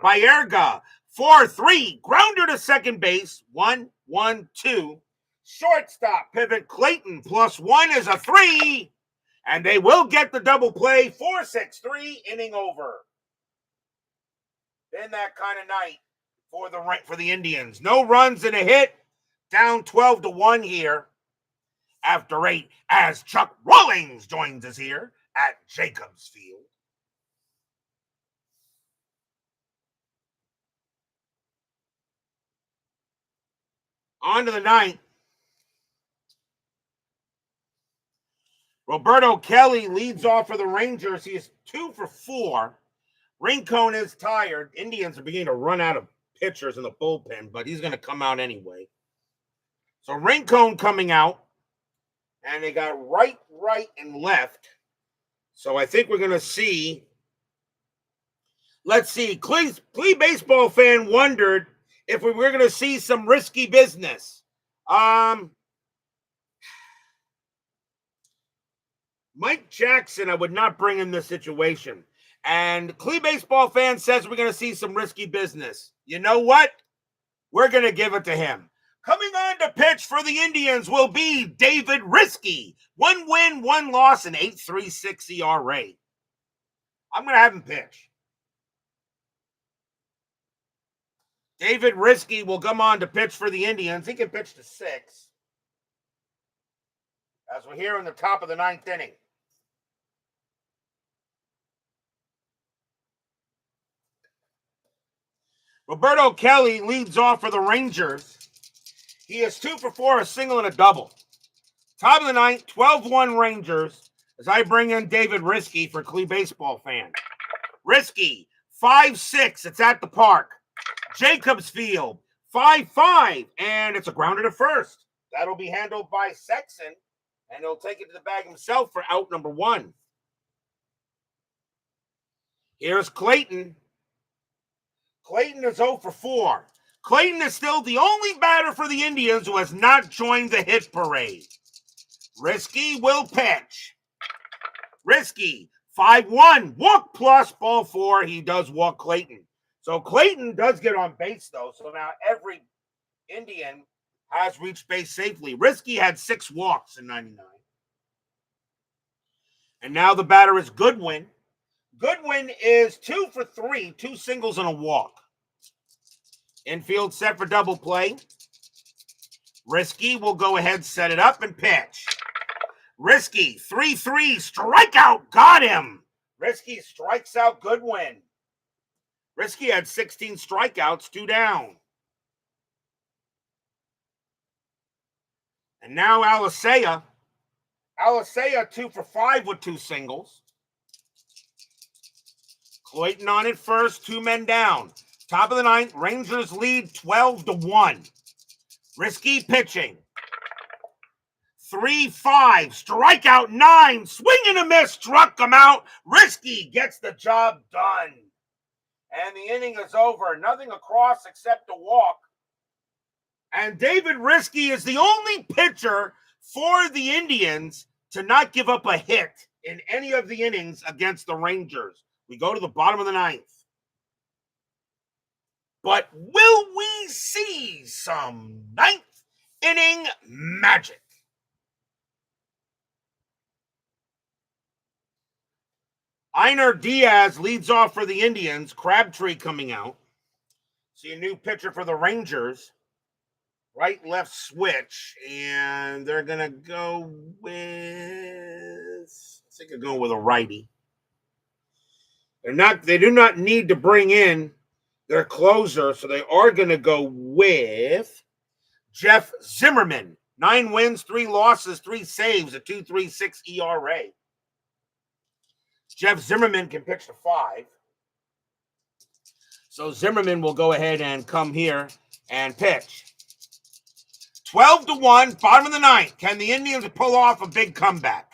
Baerga, 4-3, grounder to second base, 1-1-2. Shortstop pivot, Clayton, +1 is a 3. And they will get the double play, 4-6-3, inning over. Been that kind of night for the Indians. No runs and a hit, down 12-1 here after 8, as Chuck Rawlings joins us here at Jacobs Field. On to the 9th. Roberto Kelly leads off for the Rangers. He is 2 for 4. Rincon is tired. Indians are beginning to run out of pitchers in the bullpen, but he's going to come out anyway. So Rincon coming out, and they got right, and left. So I think we're going to see. Let's see. Clee baseball fan wondered if we were going to see some risky business. Mike Jackson, I would not bring in this situation. And Clee baseball fan says we're going to see some risky business. You know what? We're going to give it to him. Coming on to pitch for the Indians will be David Risky. 1 win, 1 loss, and 8.36 ERA. I'm going to have him pitch. David Risky will come on to pitch for the Indians. He can pitch to 6. As we're here in the top of the 9th inning. Roberto Kelly leads off for the Rangers. He is 2 for 4, a single and a double. Top of the 9th, 12-1 Rangers, as I bring in David Risky for Clee baseball fan. Risky, 5-6, it's at the park. Jacobs Field, 5-5, and it's a grounder to first. That'll be handled by Sexton, and he'll take it to the bag himself for out number 1. Here's Clayton. Clayton is 0 for 4. Clayton is still the only batter for the Indians who has not joined the hit parade. Risky will pitch. Risky, 5-1, walk plus, ball 4. He does walk Clayton. So Clayton does get on base, though. So now every Indian has reached base safely. Risky had 6 walks in 99. And now the batter is Goodwin. Goodwin is 2 for 3, 2 singles and a walk. Infield set for double play. Risky will go ahead, set it up, and pitch. Risky, 3-3, strikeout, got him. Risky strikes out Goodwin. Risky had 16 strikeouts, 2 down. And now Alicea. Alicea 2 for 5 with 2 singles. Clayton on it first, 2 men down. Top of the 9th, Rangers lead 12-1. Risky pitching. 3-5, strikeout 9, swing and a miss, struck him out. Risky gets the job done. And the inning is over. Nothing across except a walk. And David Risky is the only pitcher for the Indians to not give up a hit in any of the innings against the Rangers. We go to the bottom of the ninth. But will we see some ninth inning magic? Einer Diaz leads off for the Indians. Crabtree coming out. See a new pitcher for the Rangers. Right, left switch. And they're going to go with, I think they're going with a righty. They do not need to bring in their closer, so they are going to go with Jeff Zimmerman. 9 wins, 3 losses, 3 saves, a 2.36 ERA. Jeff Zimmerman can pitch to 5. So Zimmerman will go ahead and come here and pitch. 12-1, bottom of the ninth. Can the Indians pull off a big comeback?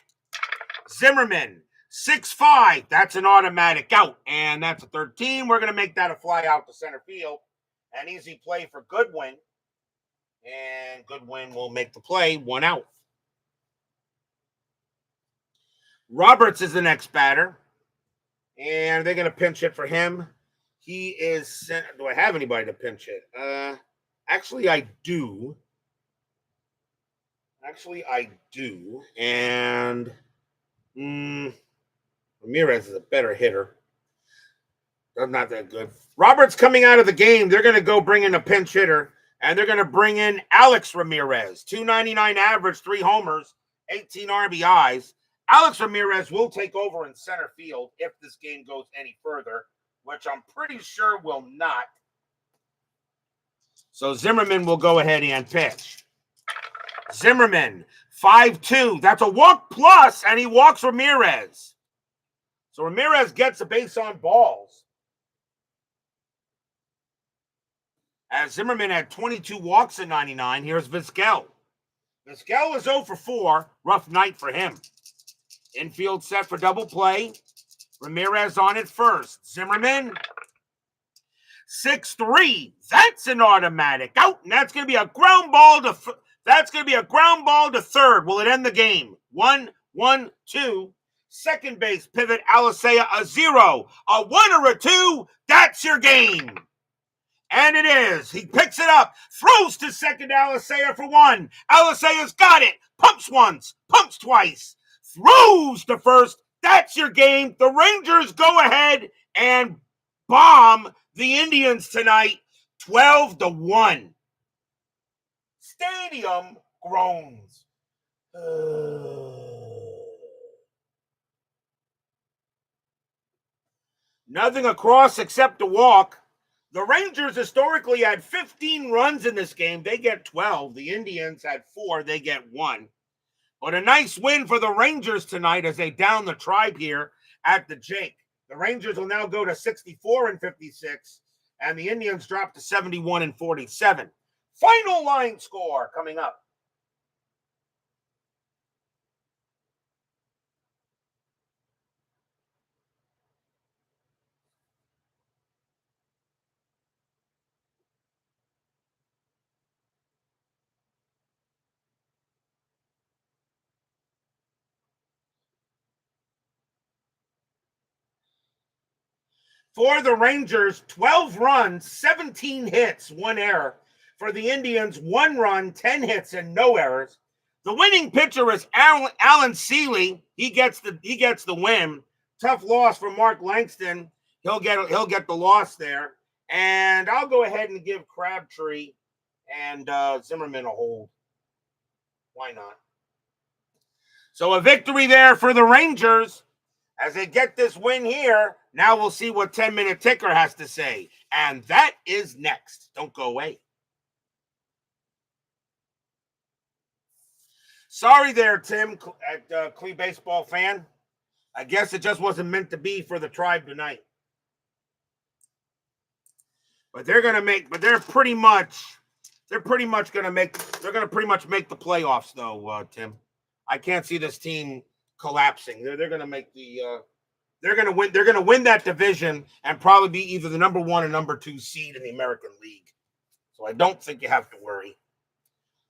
Zimmerman, 6-5. That's an automatic out. And that's a 13. We're going to make that a fly out to center field. An easy play for Goodwin. And Goodwin will make the play, 1 out. Roberts is the next batter. And they're going to pinch hit for him. He is, do I have anybody to pinch hit? Actually, I do. And Ramirez is a better hitter. They're not that good. Roberts coming out of the game. They're going to go bring in a pinch hitter. And they're going to bring in Alex Ramirez. 299 average, 3 homers, 18 RBIs. Alex Ramirez will take over in center field if this game goes any further, which I'm pretty sure will not. So Zimmerman will go ahead and pitch. Zimmerman, 5-2. That's a walk plus, and he walks Ramirez. So Ramirez gets a base on balls. As Zimmerman had 22 walks in 99, here's Vizquel. Vizquel is 0 for 4. Rough night for him. Infield set for double play. Ramirez on it first. Zimmerman, 6-3. That's an automatic out, and that's going to be a ground ball to third. Will it end the game? 1-1-2. Second base pivot, Alicea, a 0. A 1 or a 2. That's your game. And it is. He picks it up, throws to second, Alicea for 1. Alicea's got it. Pumps once, pumps twice, throws to first. That's your game. The Rangers go ahead and bomb the Indians tonight, 12-1. Stadium groans. Nothing across except a walk. The Rangers historically had 15 runs in this game. They get 12. The Indians had 4. They get 1. But a nice win for the Rangers tonight as they down the Tribe here at the Jake. The Rangers will now go to 64-56, and the Indians drop to 71-47. Final line score coming up. For the Rangers, 12 runs, 17 hits, 1 error. For the Indians, 1 run, 10 hits, and no errors. The winning pitcher is Alan Sele. He gets the win. Tough loss for Mark Langston. He'll get the loss there. And I'll go ahead and give Crabtree and Zimmerman a hold. Why not? So a victory there for the Rangers. As they get this win here, now we'll see what 10-minute ticker has to say. And that is next. Don't go away. Sorry there, Tim, at CLE Baseball fan. I guess it just wasn't meant to be for the Tribe tonight. But they're pretty much going to make the playoffs though, Tim. I can't see this team collapsing. They're going to make they're going to win that division and probably be either the number 1 or number 2 seed in the American League. So I don't think you have to worry.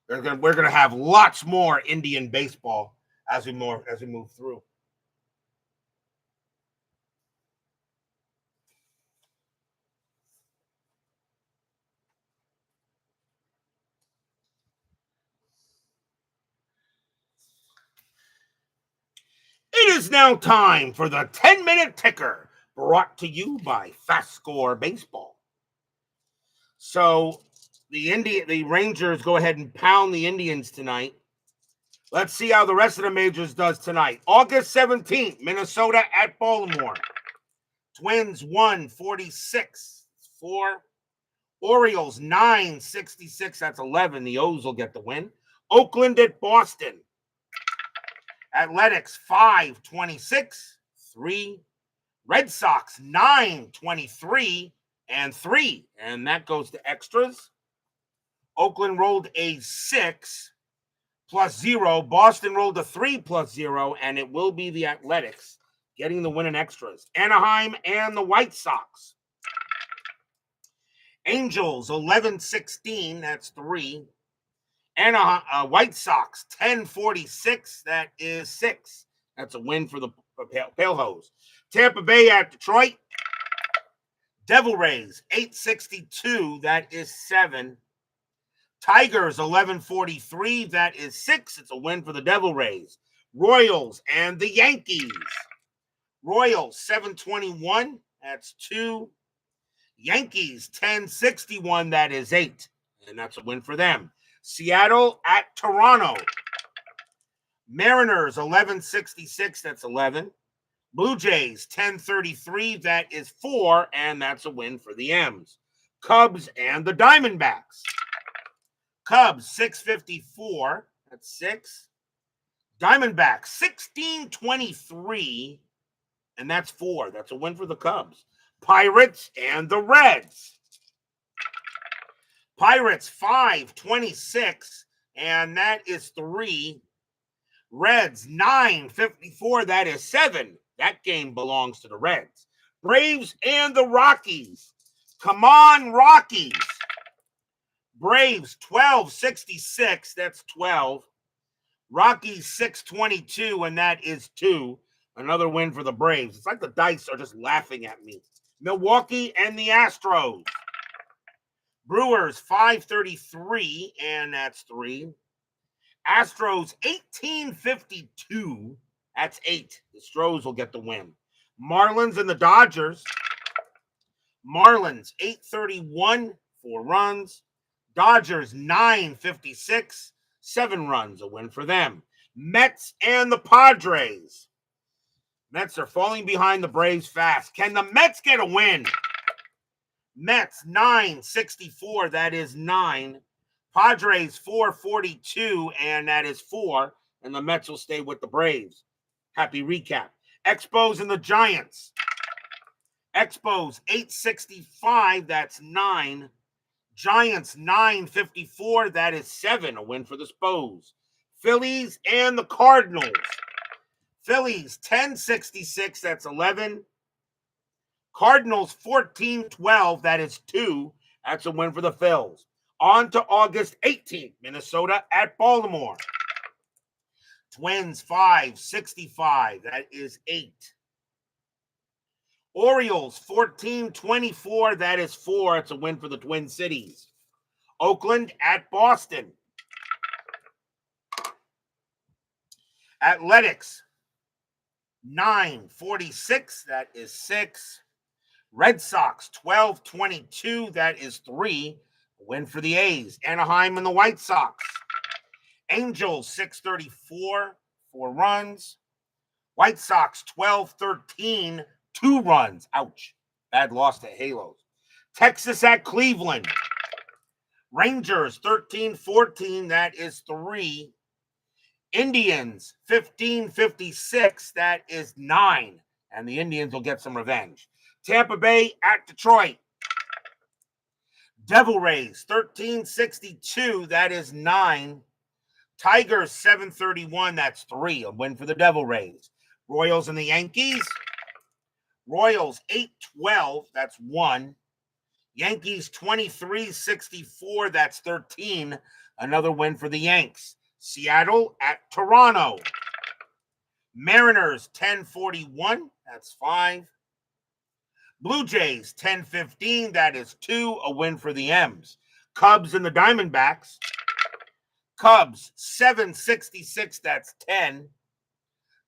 We're gonna have lots more Indian baseball as we move through. It is now time for the 10-minute ticker, brought to you by FastScore Baseball. So the Rangers go ahead and pound the Indians tonight. Let's see how the rest of the majors does tonight. August 17th, Minnesota at Baltimore. Twins 146-4. Orioles 966. That's 11. The O's will get the win. Oakland at Boston. Athletics 526-3. Red Sox 923-3. And that goes to extras. Oakland rolled a 6 plus 0. Boston rolled a 3 plus 0, and it will be the Athletics getting the win in extras. Anaheim and the White Sox. Angels 11-16. That's 3. Anaheim, White Sox 10-46. That is 6. That's a win for the Pale Hose. Tampa Bay at Detroit. Devil Rays 862. That is 7. Tigers 11-43. That is 6. It's a win for the Devil Rays. Royals and the Yankees. Royals 721. That's 2. Yankees 1061. That is 8. And that's a win for them. Seattle at Toronto. Mariners 1166. That's 11. Blue Jays 1033. That is 4. And that's a win for the M's. Cubs and the Diamondbacks. Cubs 654. That's 6. Diamondbacks 1623. And that's 4. That's a win for the Cubs. Pirates and the Reds. Pirates 526. And that is 3. Reds 954. That is 7. That game belongs to the Reds. Braves and the Rockies. Come on, Rockies. Braves 1266. That's 12. Rockies 622, and that is 2. Another win for the Braves. It's like the dice are just laughing at me. Milwaukee and the Astros. Brewers 533, and that's 3. Astros 1852. That's 8. The Stros will get the win. Marlins and the Dodgers. Marlins 831, 4 runs. Dodgers 956, 7 runs, a win for them. Mets and the Padres. Mets are falling behind the Braves fast. Can the Mets get a win? Mets 964, that is 9. Padres 442, and that is 4. And the Mets will stay with the Braves. Happy recap. Expos and the Giants. Expos 865, that's 9. Giants 954, that is 7. A win for the Spos. Phillies and the Cardinals. Phillies 1066, that's 11. Cardinals 1412, that is 2. That's a win for the Phils. On to August 18th, Minnesota at Baltimore. Twins 565, that is 8. Orioles 1424, that is 4. It's a win for the Twin Cities. Oakland at Boston. Athletics 946, that is 6. Red Sox 1222, that is 3. A win for the A's. Anaheim and the White Sox. Angels 634, 4 runs. White Sox 1213, 2 runs. Ouch. Bad loss to Halos. Texas at Cleveland. Rangers 1314, that is 3. Indians 1556, that is 9. And the Indians will get some revenge. Tampa Bay at Detroit. Devil Rays 1362, that is 9. Tigers 731, that's 3. A win for the Devil Rays. Royals and the Yankees. Royals 812, that's 1. Yankees 23-64, that's 13. Another win for the Yanks. Seattle at Toronto. Mariners 10-41, that's 5. Blue Jays 10-15, that is 2. A win for the M's. Cubs and the Diamondbacks. Cubs 7-66, that's 10.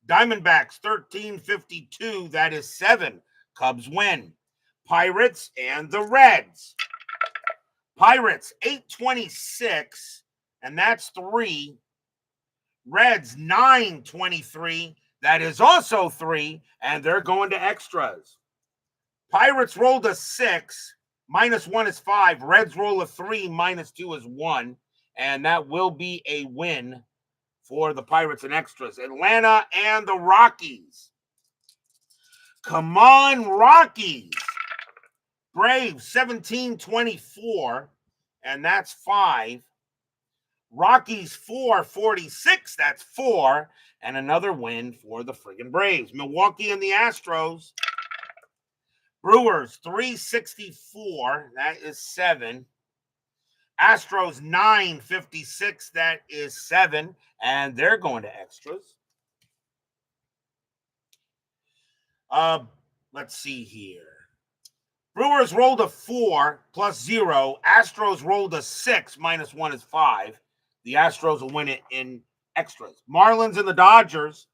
Diamondbacks 13-52, that is 7. Cubs win. Pirates and the Reds. Pirates 8-26, and that's 3. Reds 9-23, that is also 3, and they're going to extras. Pirates rolled a 6, -1 is 5. Reds roll a 3, -2 is 1, and that will be a win for the Pirates and extras. Atlanta and the Rockies. Come on, Rockies. Braves 17-24, and that's 5. Rockies 4-46, that's 4, and another win for the friggin' Braves. Milwaukee and the Astros. Brewers 3-64, that is 7. Astros 9-56, that is 7, and they're going to extras. Let's see here. Brewers rolled a 4 +0. Astros rolled a 6, -1 is 5. The Astros will win it in extras. Marlins and the Dodgers.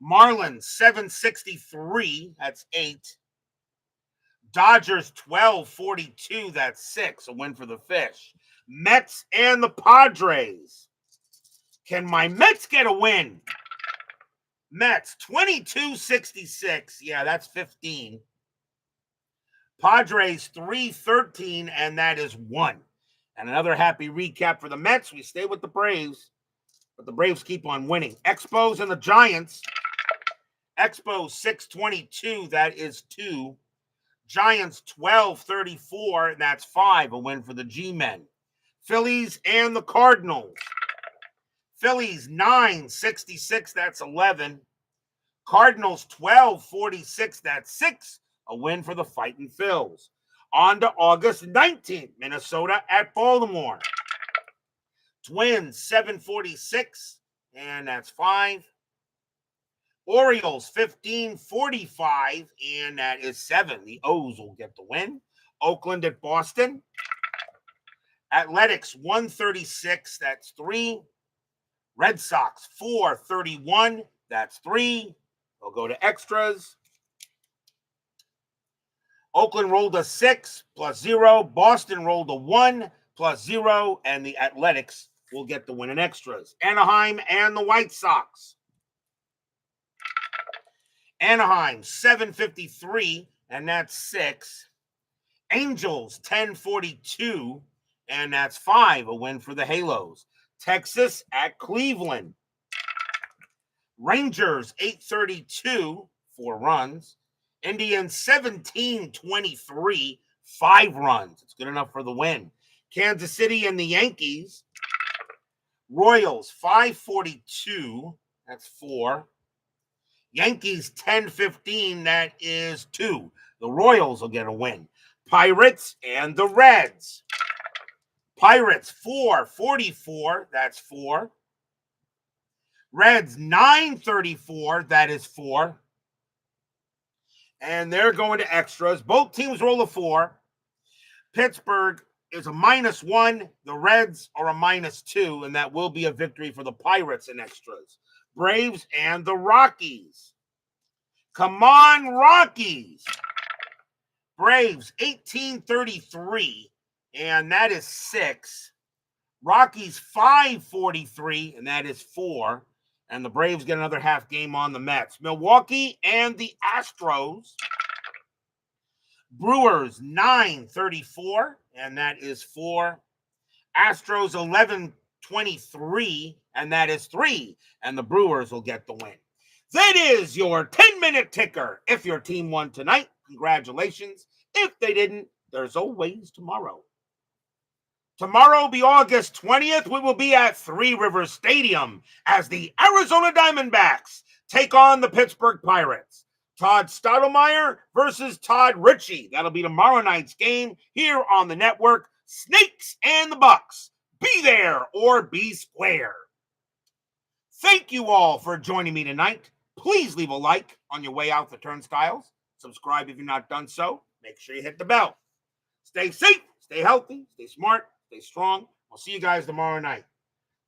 Marlins 7-63, that's 8. Dodgers 12-42, that's 6. A win for the Fish. Mets and the Padres. Can my Mets get a win? Mets 22-66, yeah, that's 15. Padres 3-13, and that is 1. And another happy recap for the Mets. We stay with the Braves, but the Braves keep on winning. Expos and the Giants. Expos 6-22, that is 2. Giants 12-34, and that's 5. A win for the G-Men. Phillies and the Cardinals. Phillies 9-66, that's 11. Cardinals 12-46, that's 6. A win for the Fightin' Phils. On to August 19th, Minnesota at Baltimore. Twins 7-46, and that's 5. Orioles 15-45, and that is 7. The O's will get the win. Oakland at Boston. Athletics 136, that's 3. Red Sox 431, that's 3. They'll go to extras. Oakland rolled a 6 +0. Boston rolled a 1 +0, and the Athletics will get the win in extras. Anaheim and the White Sox. Anaheim 753, and that's 6. Angels 1042, and that's 5. A win for the Halos. Texas at Cleveland. Rangers 832, 4 runs. Indians 17-23, 5 runs. It's good enough for the win. Kansas City and the Yankees. Royals 542, that's 4. Yankees 10-15, that is 2. The Royals will get a win. Pirates and the Reds. Pirates 444, that's 4. Reds 934, that is 4. And they're going to extras. Both teams roll a 4. Pittsburgh is a -1. The Reds are a -2, and that will be a victory for the Pirates in extras. Braves and the Rockies. Come on, Rockies. Braves 18-33, and that is 6. Rockies 543, and that is 4. And the Braves get another half game on the Mets. Milwaukee and the Astros. Brewers 934, and that is 4. Astros 11-23, and that is 3. And the Brewers will get the win. That is your 10-minute ticker. If your team won tonight, congratulations. If they didn't, there's always tomorrow. Tomorrow will be August 20th. We will be at Three Rivers Stadium as the Arizona Diamondbacks take on the Pittsburgh Pirates. Todd Stottlemyre versus Todd Ritchie. That'll be tomorrow night's game here on the network. Snakes and the Bucks. Be there or be square. Thank you all for joining me tonight. Please leave a like on your way out the turnstiles. Subscribe if you've not done so. Make sure you hit the bell. Stay safe, stay healthy, stay smart, stay strong. We'll see you guys tomorrow night.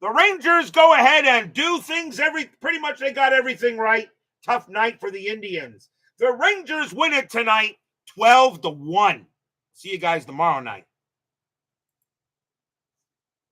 The Rangers go ahead and do things pretty much they got everything right. Tough night for the Indians. The Rangers win it tonight, 12-1. See you guys tomorrow night.